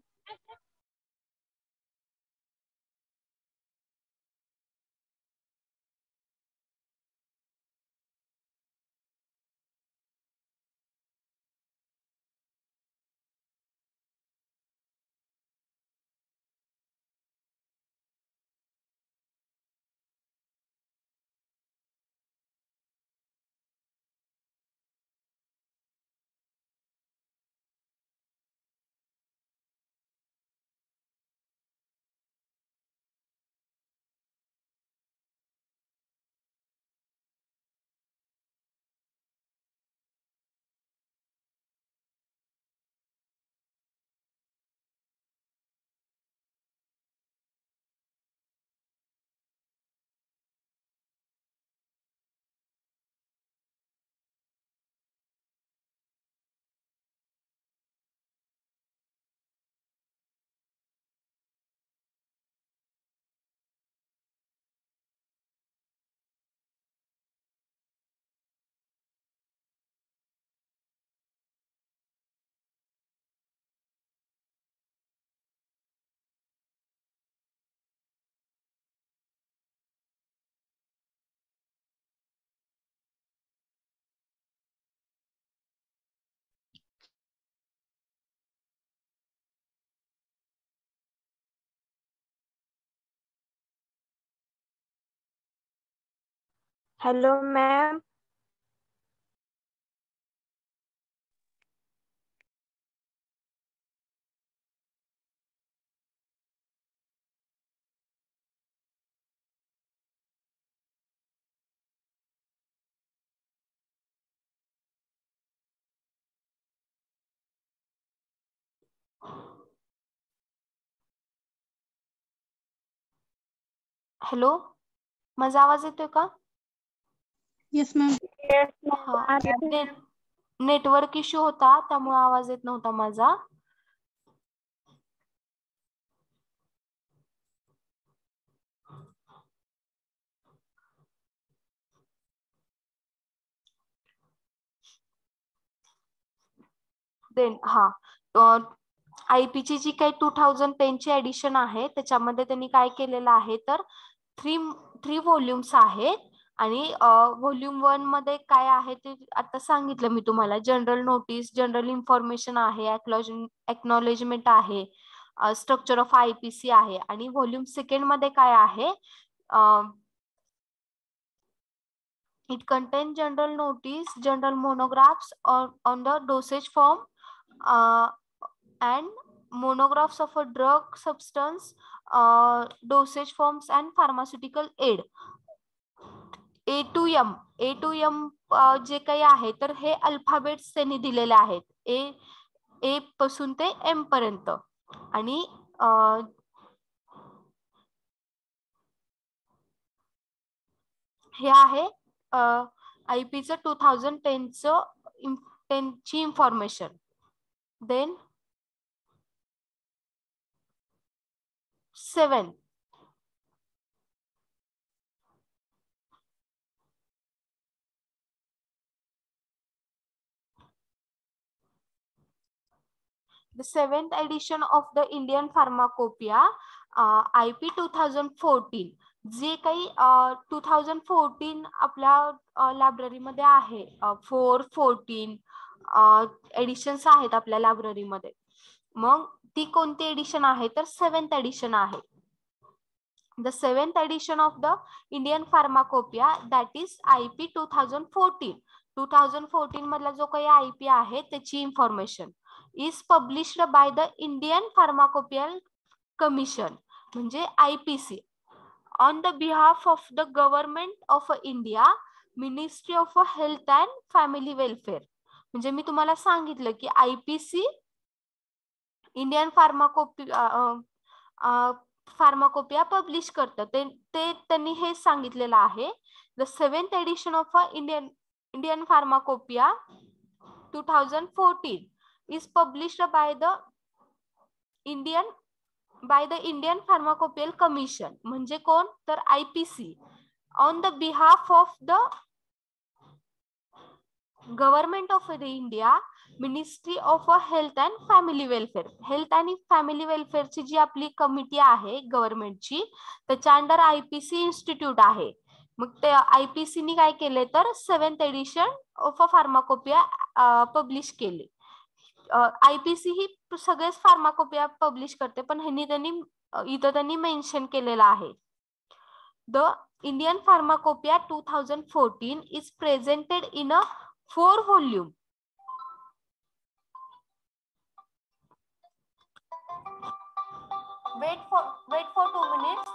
Hello ma'am. Hello, माझा आवाज येतोय का? Yes ma'am. हा, नेटवर्क इश्यू होता त्यामुळे आवाज येत नव्हता माझा. देन IP ची जी काही 2010 ची एडिशन आहे त्याच्यामध्ये त्यांनी काय केलेलं आहे तर थ्री व्हॉल्युम्स आहेत आणि व्हॉल्यूम 1 मध्ये काय आहे ते आता सांगितलं मी तुम्हाला. जनरल नोटीस, जनरल इन्फॉर्मेशन आहे, एक्नॉलेजमेंट आहे, स्ट्रक्चर ऑफ IPC आहे आणि व्हॉल्यूम 2 मध्ये काय आहे it contains general notice, general monographs on the dosage form and monographs of a drug substance, dosage forms and pharmaceutical aid. A to M जे काही आहे तर हे अल्फाबेट्स त्यांनी दिलेले आहेत. ए पासून ते M पर्यंत आणि हे आहे IP चं 2010 ची information. Then 7 the 7th edition of the Indian Pharmacopoeia, IP 2014. जे काही 2014 आपल्या लायब्ररीमध्ये आहे 414 एडिशन्स आहेत आपल्या लायब्ररीमध्ये. मग ती कोणती एडिशन आहे तर 7th एडिशन आहे. The 7th edition of the Indian Pharmacopoeia, that is IP 2014. 2014 मधला जो काही IP आहे त्याची information is published by the Indian Pharmacopoeial Commission म्हणजे IPC on the behalf of the Government of India, Ministry of Health and Family Welfare. म्हणजे मी तुम्हाला सांगितलं की IPC इंडियन फार्माकोपिया पब्लिश करतं ते त्यांनी हे सांगितलेलं आहे. The 7th edition of Indian pharmacopoeia 2014 is published by the Indian Pharmacopoeial Commission म्हणजे कोण तर IPC on the behalf of the Government of India, Ministry of Health and Family Welfare. Health आणि फॅमिली वेलफेअरची जी आपली कमिटी आहे गव्हर्नमेंटची त्याच्या अंडर IPC इन्स्टिट्यूट आहे. मग ते IPC नी काय केले तर 7th edition of pharmacopoeia publish केले. IPC ही सगळेच फार्माकोपिया पब्लिश करते पण इथं त्यांनी मेन्शन केलेलं आहे. The Indian pharmacopoeia 2014 is presented in a 4 volume. Wait for 2 minutes.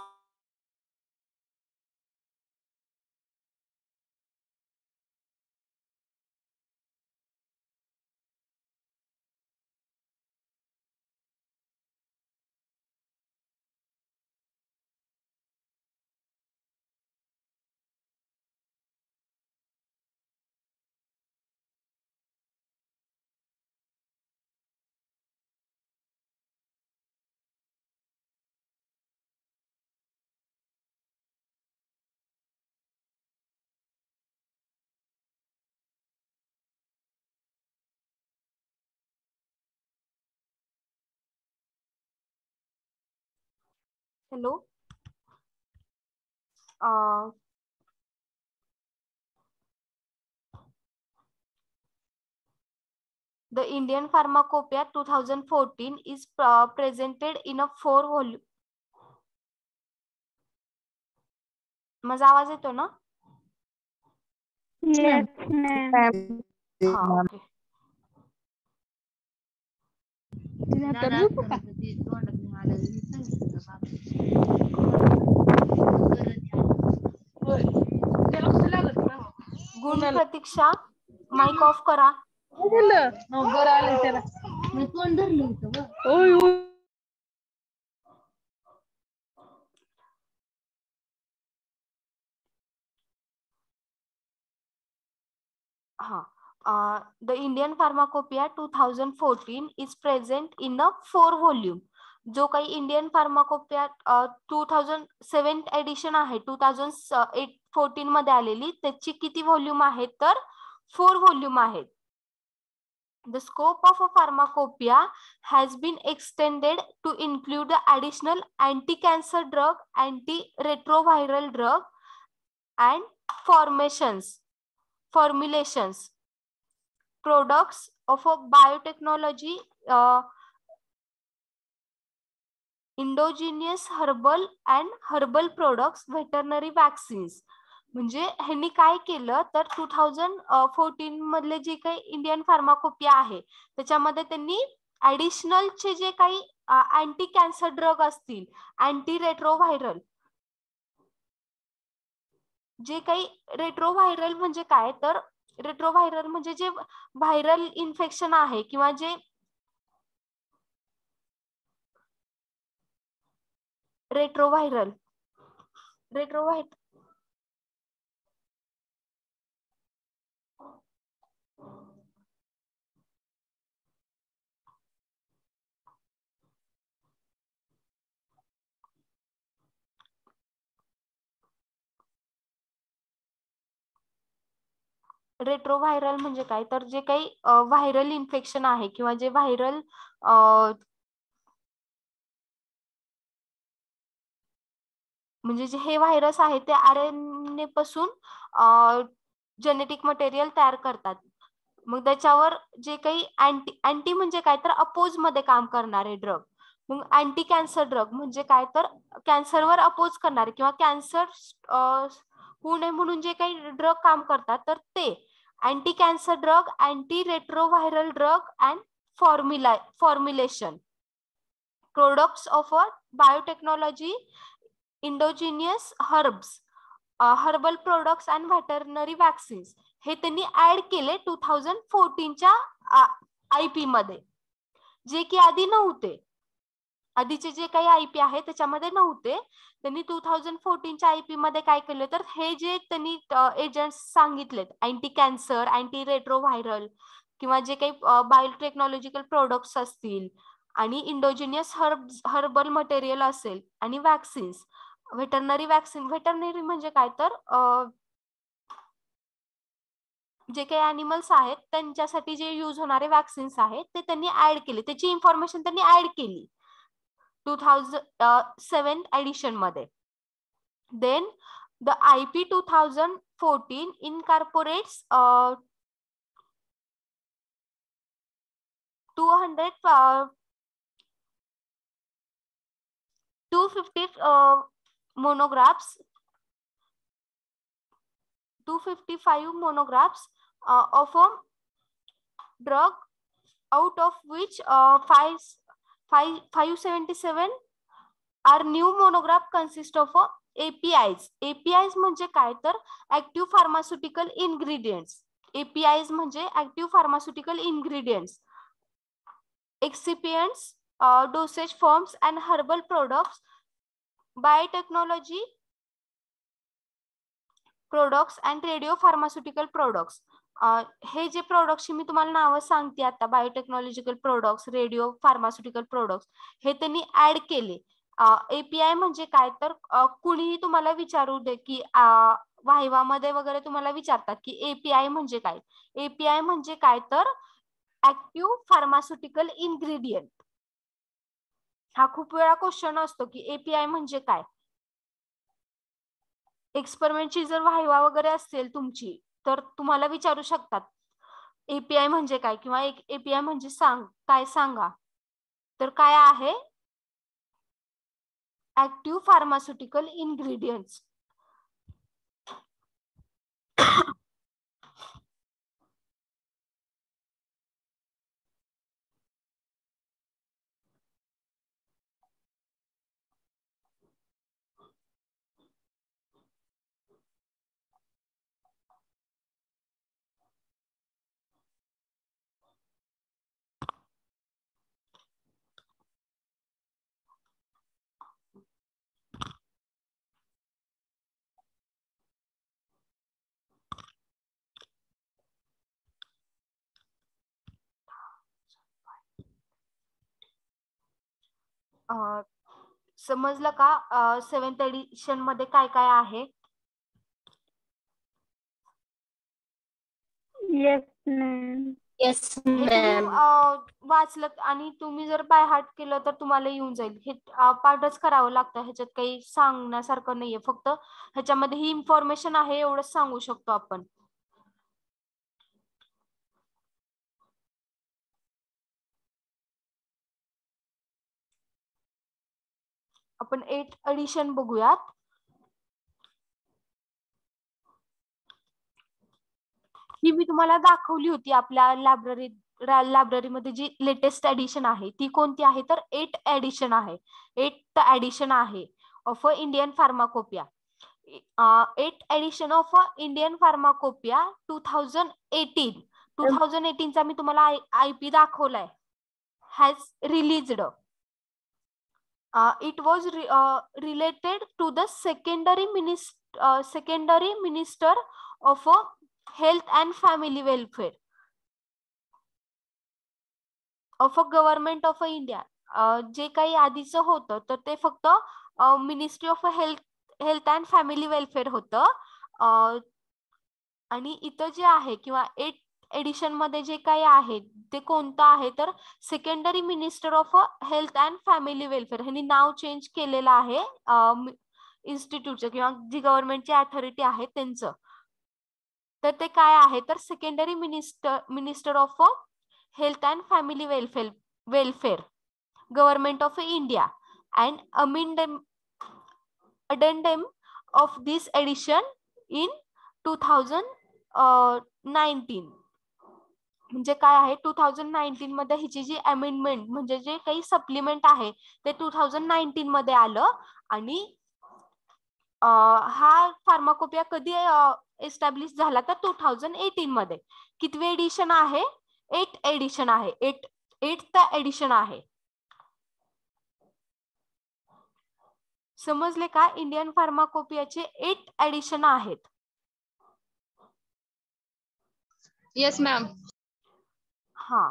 Hello. The Indian Pharmacopoeia 2014 is presented in a 4 volume. माझा आवाज येतो ना? Yes, ma'am. ओके. गुण प्रतीक्षा माइक ऑफ करा. The Indian Pharmacopoeia 2014 is present in a 4 volume. जो काही इंडियन फार्माकोपिया 2007 एडिशन आहे 2014 मध्ये आलेली त्याची किती व्हॉल्यूम आहेत तर 4 व्हॉल्यूम आहेत. The scope of a pharmacopoeia has been extended to include the additional anti-cancer drug, anti-retroviral drug, and formulations, products of a biotechnology, indigenous herbal and herbal products, veterinary vaccines. म्हणजे ह्यांनी काय केलं तर 2014 मधले जे काही इंडियन फार्माकोपिया आहे त्याच्यामध्ये त्यांनी ऍडिशनलचे जे काही अँटी कॅन्सर ड्रग असतील, अँटी रेट्रोव्हायरल, जे काही रेट्रोव्हायरल म्हणजे काय तर रेट्रोव्हायरल म्हणजे जे व्हायरल इन्फेक्शन आहे किंवा जे रेट्रोव्हायरल रेट्रोव्हायरल म्हणजे काय तर जे काही व्हायरल इन्फेक्शन आहे किंवा जे व्हायरल म्हणजे जे हे व्हायरस आहे ते RNA पासून जेनेटिक मटेरियल तयार करतात. मग त्याच्यावर जे काही अँटी म्हणजे काय तर अपोज मध्ये काम करणारे ड्रग. मग अँटी कॅन्सर ड्रग म्हणजे काय तर कॅन्सरवर अपोज करणारे किंवा कॅन्सर होऊ नये म्हणून जे काही ड्रग काम करतात तर ते anti cancer drug, anti retroviral drug and formulation, products of a biotechnology, indigenous herbal products and veterinary vaccines हे त्यांनी ऍड केले 2014च्या IP मध्ये, जे की आधी नव्हते. आधीचे जे काही IP आहे त्याच्यामध्ये नव्हते. त्यांनी 2014च्या IP मध्ये काय केले तर हे जे त्यांनी एजंट्स सांगितलेत अँटी कॅन्सर, अँटी रेट्रोव्हायरल किंवा जे काही बायोटेक्नॉलॉजिकल प्रोडक्ट्स असतील आणि इंडोजिनियस हर्बल मटेरियल असेल आणि वॅक्सिन्स, व्हेटरनरी वॅक्सिन, व्हेटरनरी म्हणजे काय तर जे काही अॅनिमल्स आहेत त्यांच्यासाठी जे यूज होणारे वॅक्सिन्स आहेत ते त्यांनी ऍड केले, त्याची इन्फॉर्मेशन त्यांनी ऍड केली 2007 एडिशन मध्ये. Then the IP 2014 incorporates 250 monographs, 255 monographs of a drug, out of which 577 are new monograph consist of APIs. APIs म्हणजे काय तर ऍक्टिव्ह फार्मास्युटिकल इन्ग्रेडियंट्स. APIs म्हणजे active pharmaceutical ingredients, excipients, dosage forms and herbal products, biotechnology products and radio pharmaceutical products. हे जे प्रोडक्ट्सची मी तुम्हाला नावं सांगते आता, biotechnological products, radio pharmaceutical products, हे त्यांनी ऍड केले. API म्हणजे काय तर कुणीही तुम्हाला विचारू दे की वाहिवामध्ये वगैरे तुम्हाला विचारतात की API म्हणजे काय. API म्हणजे काय तर ऍक्टिव्ह फार्मास्युटिकल इन्ग्रेडियंट. हा खूप वेळा क्वेश्चन असतो की API म्हणजे काय. एक्सपेरिमेंटची जर वाहिवा वगैरे असेल तुमची तर तुम्हाला विचारू शकतात API म्हणजे काय किंवा एक API म्हणजे काय सांगा. तर काय आहे ऍक्टिव्ह फार्मास्युटिकल इन्ग्रेडियंट्स. समजलं का 7th एडिशन मध्ये काय काय आहे. Yes, ma'am. येस हे तुम्ही मॅम. वाचलं आणि तुम्ही जर बाय हार्ट केलं तर तुम्हाला येऊन जाईल. हे पाठच करावं लागतं, ह्याच्यात काही सांगण्यासारखं नाहीये, फक्त ह्याच्यामध्ये ही इन्फॉर्मेशन आहे एवढंच सांगू शकतो आपण. आपण 8 एडिशन बघूयात. ही मी तुम्हाला दाखवली होती आपल्या लायब्ररीमध्ये जी लेटेस्ट एडिशन आहे ती कोणती आहे तर 8 एडिशन आहे. 8th एडिशन आहे of Indian pharmacopoeia. 8 edition of Indian pharmacopoeia 2018. 2018 चा मी तुम्हाला IP दाखवलाय. Has released. It was related to the secondary minister of health and family welfare of a government of India. जे काही आधीचं होतं तर ते फक्त ministry of health and family welfare होतं. आणि इथं जे आहे किंवा 8 एडिशन मध्ये जे काही आहे ते कोणतं आहे तर secondary minister of health and family welfare. ह्यांनी नाव चेंज केलेलं आहे इन्स्टिट्यूटचं किंवा जी गव्हर्नमेंटची अथॉरिटी आहे त्यांचं. तर ते काय आहे तर secondary minister of health and family welfare government of India and addendum of this edition in 2019. म्हणजे काय आहे 2019 मध्ये हिची जी अमेंडमेंट म्हणजे जे काही सप्लिमेंट आहे ते 2019 मध्ये आलं. आणि हा फार्माकोपिया कधी एस्टॅब्लिश झाला तर 2018 मध्ये. कितवी एडिशन आहे 8 एडिशन आहे. 8th एडिशन आहे. समजले का इंडियन फार्माकोपियाचे 8 एडिशन आहेत. Yes ma'am. हा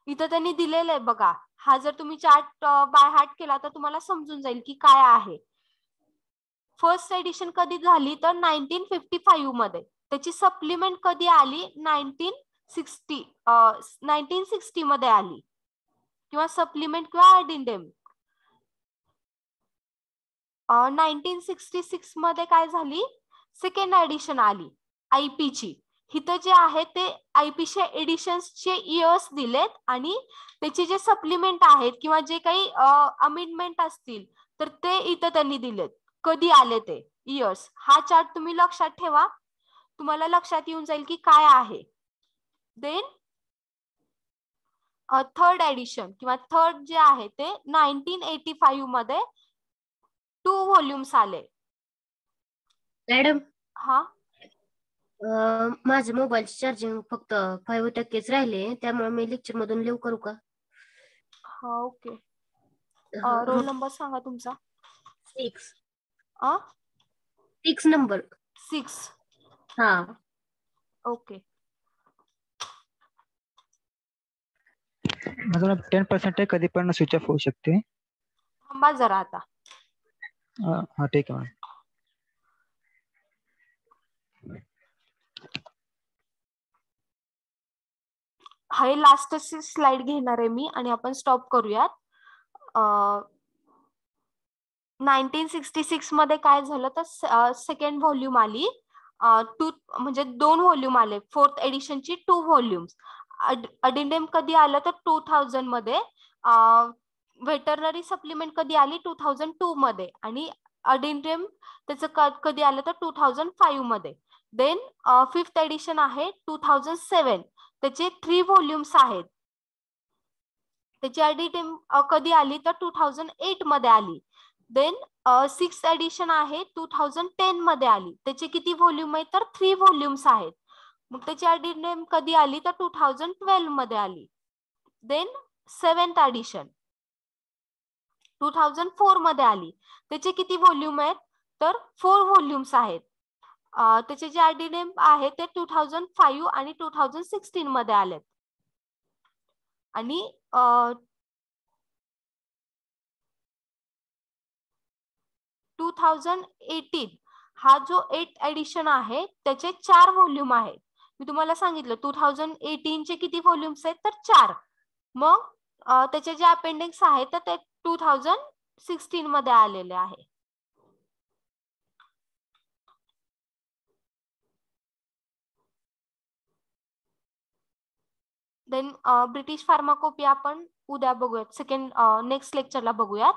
इथं त्यांनी दिलेलं आहे बघा. हा जर तुम्ही चार्ट बाय हार्ट केला तर तुम्हाला समजून जाईल की काय आहे. फर्स्ट एडिशन कधी झाली तर 1955 मध्ये. त्याची सप्लिमेंट कधी आली 1960 मध्ये आली किंवा सप्लिमेंट किंवा अडिंडेम. 1966 मध्ये काय झाली सेकंड एडिशन आली IP ची. इथं जे आहे ते IP चे एडिशन्सचे इयर्स दिलेत आणि त्याचे जे सप्लिमेंट आहेत किंवा जे काही अमेंडमेंट असतील तर ते इथं त्यांनी दिलेत कधी आले ते इयर्स. हा चार्ट तुम्ही लक्षात ठेवा, तुम्हाला लक्षात येऊन जाईल की काय आहे. देन थर्ड एडिशन किंवा थर्ड जे आहे ते 1985 मध्ये 2 व्हॉल्युम्स आले. मॅडम हा माझं मोबाईलचे चार्जिंग फक्त 5% राहिले, त्यामुळे मी लेक्चर मधून लिव करू का? हा ओके. रोल नंबर सांगा तुमचा. 6 नंबर. 6. हा ओके. माझं 10% आहे, कधी पण स्विच ऑफ होऊ शकते. थांबा जरा आता. हा ठीक आहे मॅम. हे लास्ट स्लाइड घेणार आहे मी आणि आपण स्टॉप करूयात. 1966 मध्ये काय झालं तर सेकंड व्हॉल्यूम आली. म्हणजे 2 व्हॉल्यूम आले. Fourth एडिशनची 2 volumes. अडिंडेम कधी आलं तर 2000 मध्ये. वेटरनरी सप्लिमेंट कधी आली 2002 मध्ये आणि अडिंडेम त्याचं कधी आलं तर 2005 मध्ये. देन 5th एडिशन आहे 2007. त्याचे 3 व्हॉल्यूम्स आहेत. त्याची अडिंडेम कधी आली तर 2008 मध्ये आली. देन 6th एडिशन आहे 2010 मध्ये आली. त्याचे किती व्हॉल्यूम आहे तर 3 व्हॉल्यूम्स आहेत. मग त्याची अडिंडेम कधी आली तर 2012 मध्ये आली. देन 7th एडिशन 2004 मध्ये आली. त्याचे किती व्हॉल्यूम आहेत तर 4 व्हॉल्यूम्स आहेत. त्याचे जे अडिंडेम आहे ते 2005 आणि 2016 मध्ये आलेत. आणि 2018 हा जो 8 एडिशन आहे त्याचे 4 व्हॉल्यूम आहेत. मी तुम्हाला सांगितलं 2018 चे किती व्हॉल्युम्स आहेत तर 4. मग त्याचे जे अपेंडिक्स आहेत तर ते 2016 मध्ये आलेले आहे. देन ब्रिटिश फार्माकोपिया आपण उद्या बघूयात, नेक्स्ट लेक्चरला बघूयात.